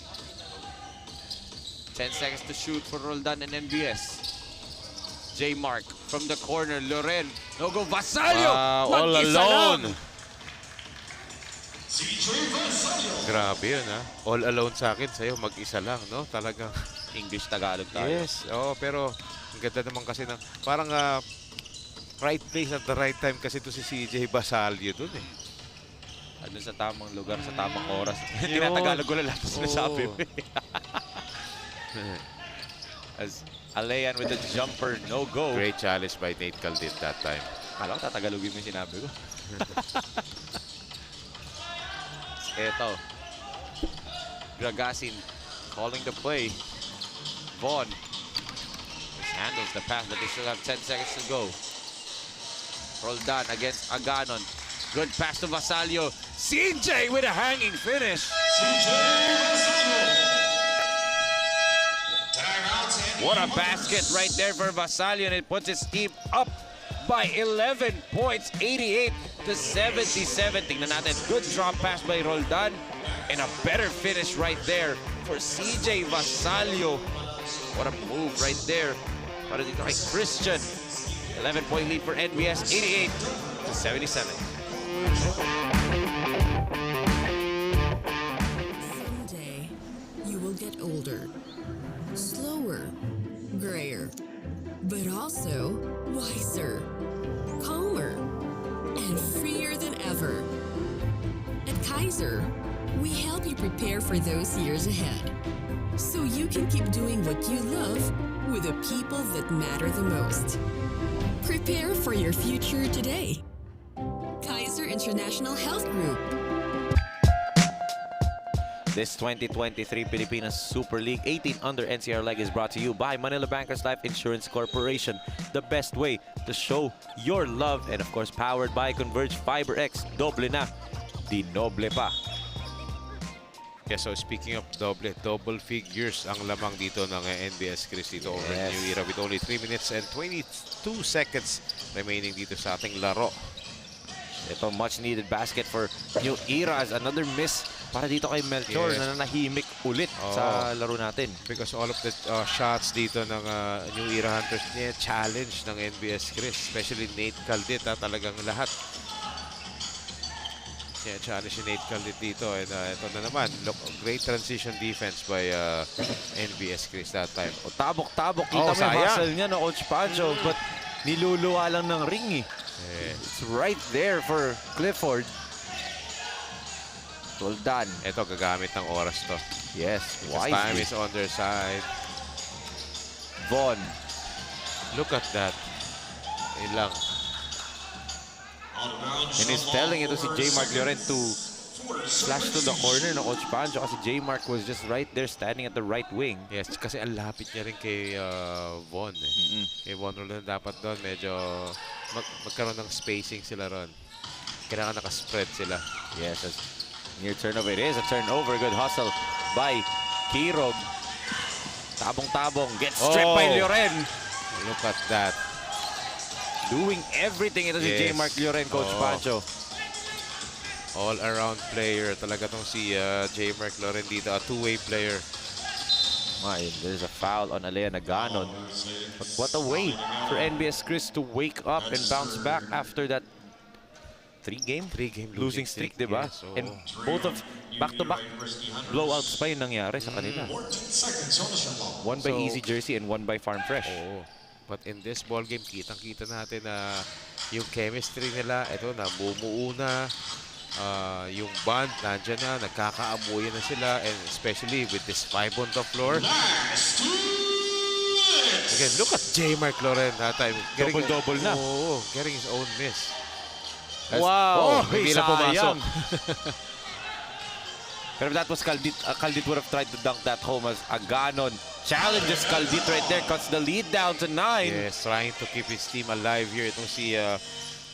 10 seconds to shoot for Roldan and NBS. J. Mark from the corner. Loren. No go. Vasallo! All Mag-isa alone. lang. Grabe yun, ha? All alone sa akin, sa'yo, mag-isa lang, no? Talagang. English-Tagalog tayo. Yes. Oh, pero ang ganda naman kasi ng parang right place at the right time kasi to si CJ Basalio dun eh. Ano sa tamang lugar, sa tamang oras. Tinatagalog ko na lahat sinasabi mo. As Alayan with the jumper, no go. Great challenge by Nate Caldit that time. Kala ko tatagalogin mo yung sinabi ko. Eto. Gragasin calling the play. Vaughn handles the pass, but they still have 10 seconds to go. Roldan against Aganon. Good pass to Vasallo. CJ with a hanging finish. What a basket right there for Vasallo, and it puts his team up by 11 points, 88 to 77. Tingnan natin, good drop pass by Roldan, and a better finish right there for CJ Vasallo. What a move right there para dito kay Christian. 11-point lead for NBS, 88 to 77. Someday, you will get older, slower, grayer, but also wiser, calmer, and freer than ever. At Kaiser, we help you prepare for those years ahead, so you can keep doing what you love with the people that matter the most. Prepare for your future today. Kaiser International Health Group. This 2023 Pilipinas Super League 18 under NCR leg is brought to you by Manila Bankers Life Insurance Corporation. The best way to show your love, and of course powered by Converge Fiber X. Doble na, di noble pa. Yeah, so speaking of double figures ang lamang dito ng NBS KRIS dito over New Era with only 3 minutes and 22 seconds remaining dito sa ating laro. Ito, much needed basket for New Era as another miss para dito kay Melchor na nanahimik ulit sa laro natin. Because all of the shots dito ng New Era Hunters challenge ng NBS KRIS, especially Nate Caldit, talagang lahat. Challenge si Nate Caldit dito, and ito na naman, look, great transition defense by NBS KRIS that time. O, tabok-tabok, kita mo yung hustle niya, no, Coach Pancho, but niluluwa lang ng ring eh. It's right there for Clifford. Roldan. Ito, gagamit ng oras to. Yes, wisely. Time is on their side. Von. Look at that. Ilang. And he's telling ito si J. Mark Llorent to flash to the corner ng Coach Pancho kasi J. Mark was just right there standing at the right wing. Yes, kasi ang lapit niya rin kay Von. Kay Von Roldan dapat doon medyo magkaroon ng spacing sila ron. Kailangan nakaspread sila. Yes, near turnover. It is a turnover. Good hustle by Kirog. Tabong-tabong. Gets stripped by Lloren. Look at that. Doing everything ito si J. Mark Lloren, Coach Pancho. All-around player. Talaga tong si J. Mark Lloren dito. A two-way player. There's a foul on Alea Naganon. But what a way for NBS KRIS to wake up and bounce back after that three-game losing streak, diba? Yes, and both of back-to-back blowouts pa yung nangyari sa kanila. One by Easy Jersey and one by Farm Fresh. But in this ball game, kitang-kita natin na yung chemistry nila, ito, namumuo na. Yung band, nandyan na, nagkakaamuyan na sila, and especially with this 5 on the floor. Again, look at J. Mark Lloren that time. Double-double na. Getting his own miss. Wow! Hindi na pumasok. Pero if that was Caldit, Caldit would have tried to dunk that home as Aganon challenges Caldit right there, cuts the lead down to 9. Yes, trying to keep his team alive here. Itong si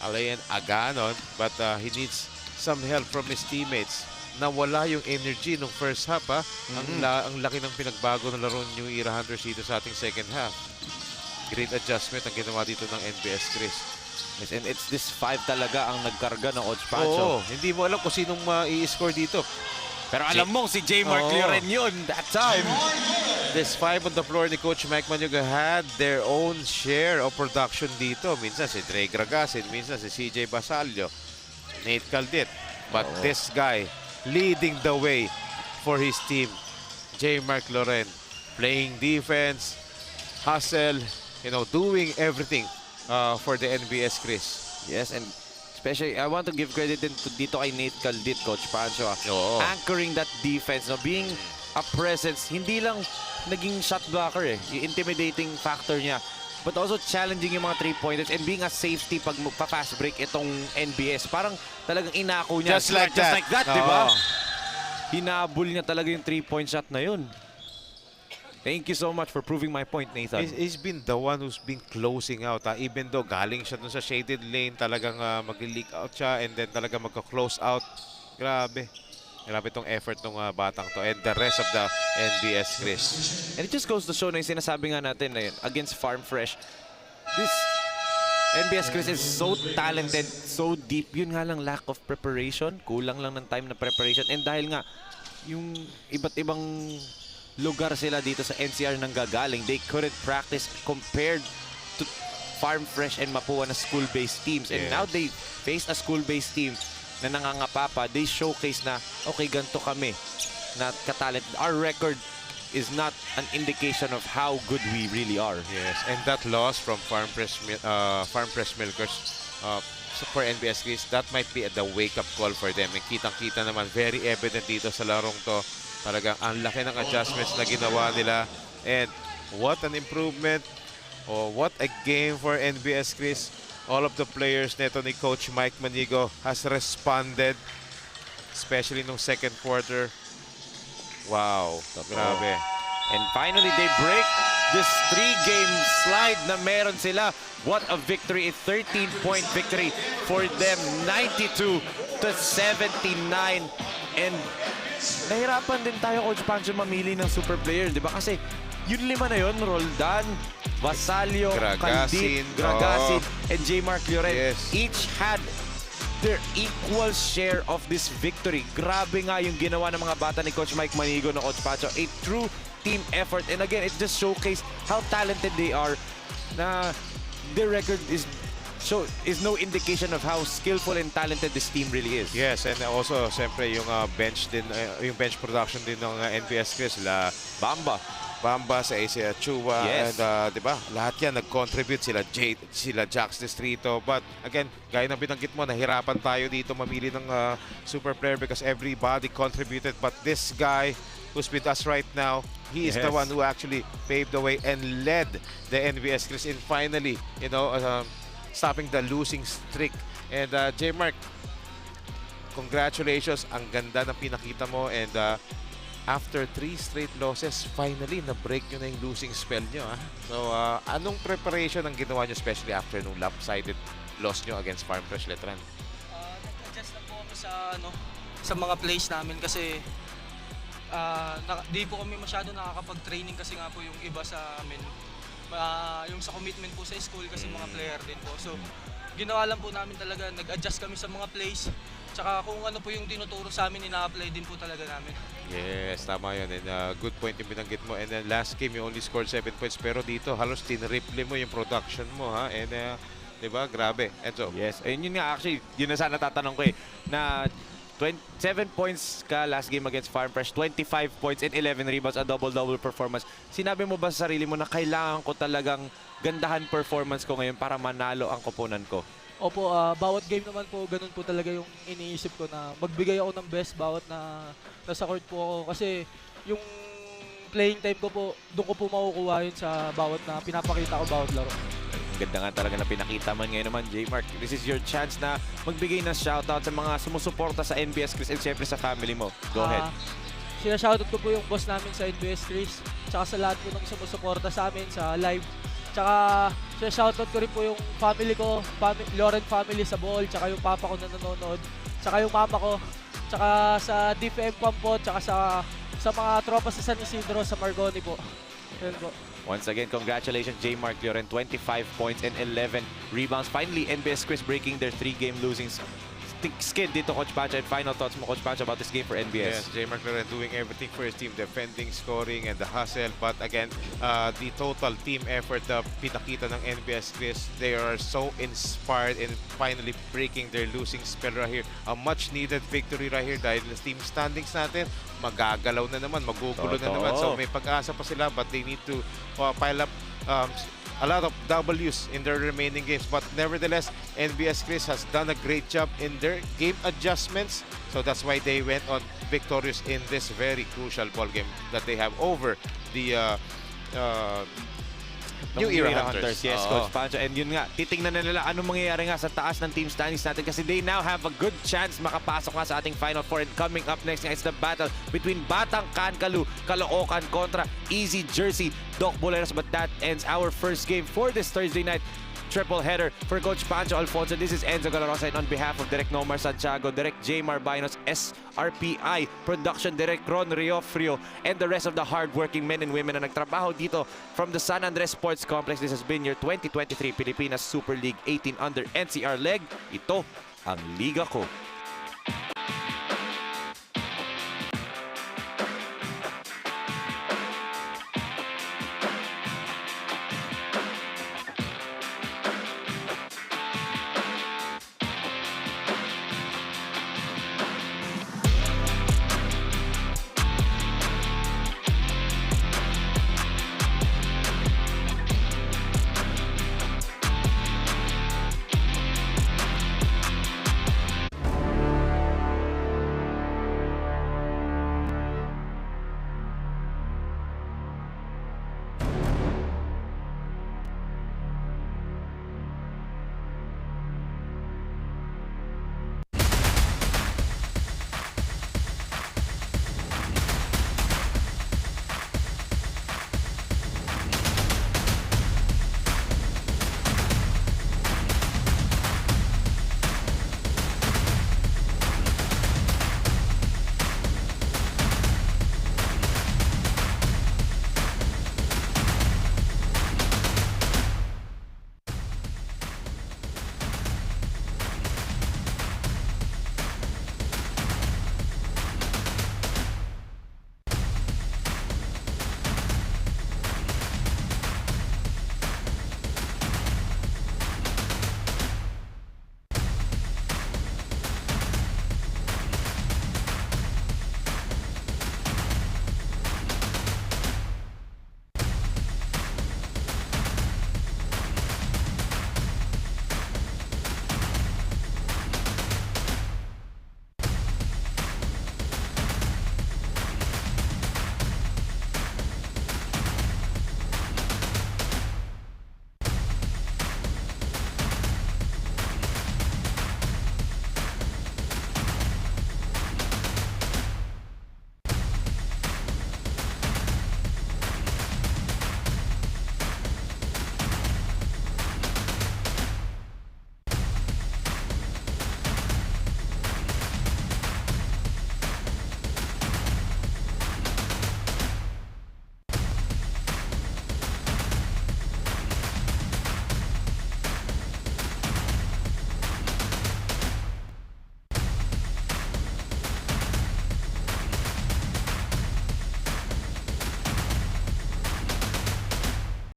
Alain Aganon, but he needs some help from his teammates. Nawala yung energy nung first half. Ang laki ng pinagbago ng laro ng New Era Hunters dito sa ating second half. Great adjustment ang ginawa dito ng NBS KRIS. Yes, and it's this 5 talaga ang nagkarga ng Coach Pancho. Oo, hindi mo alam kung sinong i-score dito. Pero alam mo si J. Mark Lloren yun that time. This 5 on the floor ni Coach Mike Manuga had their own share of production dito. Minsan si Dre Gragasin, minsan si CJ Basalio, Nate Caldit. But this guy leading the way for his team, J. Mark Lloren, playing defense, hustle, doing everything for the NBS KRIS. Yes, and especially, I want to give credit din dito kay Nate Caldit, Coach Pancho. Anchoring that defense, being a presence, hindi lang naging shot blocker yung intimidating factor niya, but also challenging yung mga 3-pointers and being a safety pag magpa-fast break itong NBS. Parang talagang inako niya. Just like that, di ba? Hinabol niya talaga yung 3-point shot na yun. Thank you so much for proving my point, Nathan. He's been the one who's been closing out. Even though galing siya dun sa shaded lane, talagang mag-leak out siya and then talagang magka-close out. Grabe. Grabe itong effort ng batang to and the rest of the NBS KRIS. And it just goes to show na yung sinasabi nga natin na yun, against Farm Fresh, this NBS KRIS is so talented, so deep. Yun nga lang, lack of preparation. Kulang lang ng time na preparation. And dahil nga, yung iba't ibang lugar sila dito sa NCR nang gagaling, they couldn't practice compared to Farm Fresh and Mapua na school-based teams. And now they face a school-based team na nangangapapa. They showcase na, okay, ganito kami na katalent. Our record is not an indication of how good we really are. Yes, and that loss from Farm Fresh Milkers for NBS KRIS, that might be the wake-up call for them. And kitang-kita naman, very evident dito sa larong to. Talagang ang laki ng adjustments na ginawa nila. And what an improvement. What a game for NBS KRIS. All of the players neto ni Coach Mike Manigo has responded. Especially nung second quarter. Wow. Grabe. And finally, they break this 3-game slide na meron sila. What a victory. A 13-point victory for them. 92-79. And nahirapan din tayo, Coach Pancho, mamili ng super player, di ba? Kasi yun 5 na yun, Roldan, Basalio, Caldit, Gragasin, and J. Mark Lloren. Each had their equal share of this victory. Grabe nga yung ginawa ng mga bata ni Coach Mike Manigo na Coach Pancho. A true team effort. And again, it just showcased how talented they are na their record is no indication of how skillful and talented this team really is. Yes, and also, siyempre, yung bench production din ng NBS KRIS, sila Bamba, sa Asia Chua, and di ba, lahat yan nag-contribute, sila Jax Distrito. But again, gaya ng binanggit mo, nahirapan tayo dito mamili ng super player because everybody contributed. But this guy who's with us right now, he is the one who actually paved the way and led the NBS KRIS in finally, stopping the losing streak. And J. Mark, congratulations. Ang ganda ng pinakita mo. And after 3 straight losses, finally, na-break nyo na yung losing spell nyo. So, anong preparation ang ginawa nyo, especially after nung lopsided loss nyo against Farm Fresh Letran? Nag-adjust na po kami sa mga plays namin kasi di po kami masyado nakakapag-training kasi nga po yung iba sa amin. Yung sa commitment po sa school kasi mga player din po. So, ginawa lang po namin talaga, nag-adjust kami sa mga plays. Tsaka kung ano po yung tinuturo sa amin, ina-apply din po talaga namin. Yes, tama yun. And good point yung binanggit mo. And then last game, you only scored 7 points. Pero dito, halos tinriple mo yung production mo, ha? And, di ba? Grabe. And so, yes. And yun nga, actually, yun na sana tatanong ko na 7 points ka last game against Farm Fresh, 25 points and 11 rebounds, a double-double performance. Sinabi mo ba sa sarili mo na kailangan ko talagang gandahan performance ko ngayon para manalo ang koponan ko? Opo, bawat game naman po, ganun po talaga yung iniisip ko na magbigay ako ng best bawat na nasa court po ako. Kasi yung playing time ko po, doon ko po makukuha yun sa bawat na pinapakita ko bawat laro. Ganda nga talaga na pinakita man ngayon naman, J-Mark. This is your chance na magbigay ng shoutout sa mga sumusuporta sa NBS KRIS and syempre sa family mo. Go ahead. Shoutout ko po yung boss namin sa NBS KRIS, tsaka sa lahat po ng sumusuporta sa amin sa live. Tsaka shoutout ko rin po yung family ko, Loren family sa Bohol, tsaka yung papa ko na nanonood, tsaka yung mama ko, tsaka sa DFM Pampo, tsaka sa mga tropa sa San Isidro, sa Margoni po. Yun po. Once again, congratulations, J-Mark Loren. 25 points and 11 rebounds. Finally, NBS KRIS breaking their 3-game losing skid dito, Coach Pancho. And final thoughts mo, Coach Pancho, about this game for NBS? Yes, J-Mark Loren doing everything for his team, defending, scoring, and the hustle. But again, the total team effort na pinakita ng NBS KRIS, they are so inspired in finally breaking their losing spell right here. A much-needed victory right here dahil the team standings natin, magagalaw na naman, magugulo na naman. So may pag-asa pa sila, but they need to pile up a lot of W's in their remaining games. But nevertheless, NBS KRIS has done a great job in their game adjustments. So that's why they went on victorious in this very crucial ball game that they have over the New Era Hunters. Yes, Coach Pancho. And yun nga, titingnan na nila anong mangyayari nga sa taas ng team standings natin kasi they now have a good chance makapasok nga sa ating Final Four. And coming up next nga is the battle between Batang Kankalu, Caloocan kontra Easy Jersey, Doc Boleros. But that ends our first game for this Thursday night triple header. For Coach Pancho Alfonso, this is Enzo Galarosa, and on behalf of Direk Nomar Santiago, Direk J. Marbinos, SRPI, Production Direk Ron Riofrio, and the rest of the hardworking men and women na nagtrabaho dito from the San Andres Sports Complex. This has been your 2023 Pilipinas Super League 18 Under NCR leg. Ito ang Liga Ko.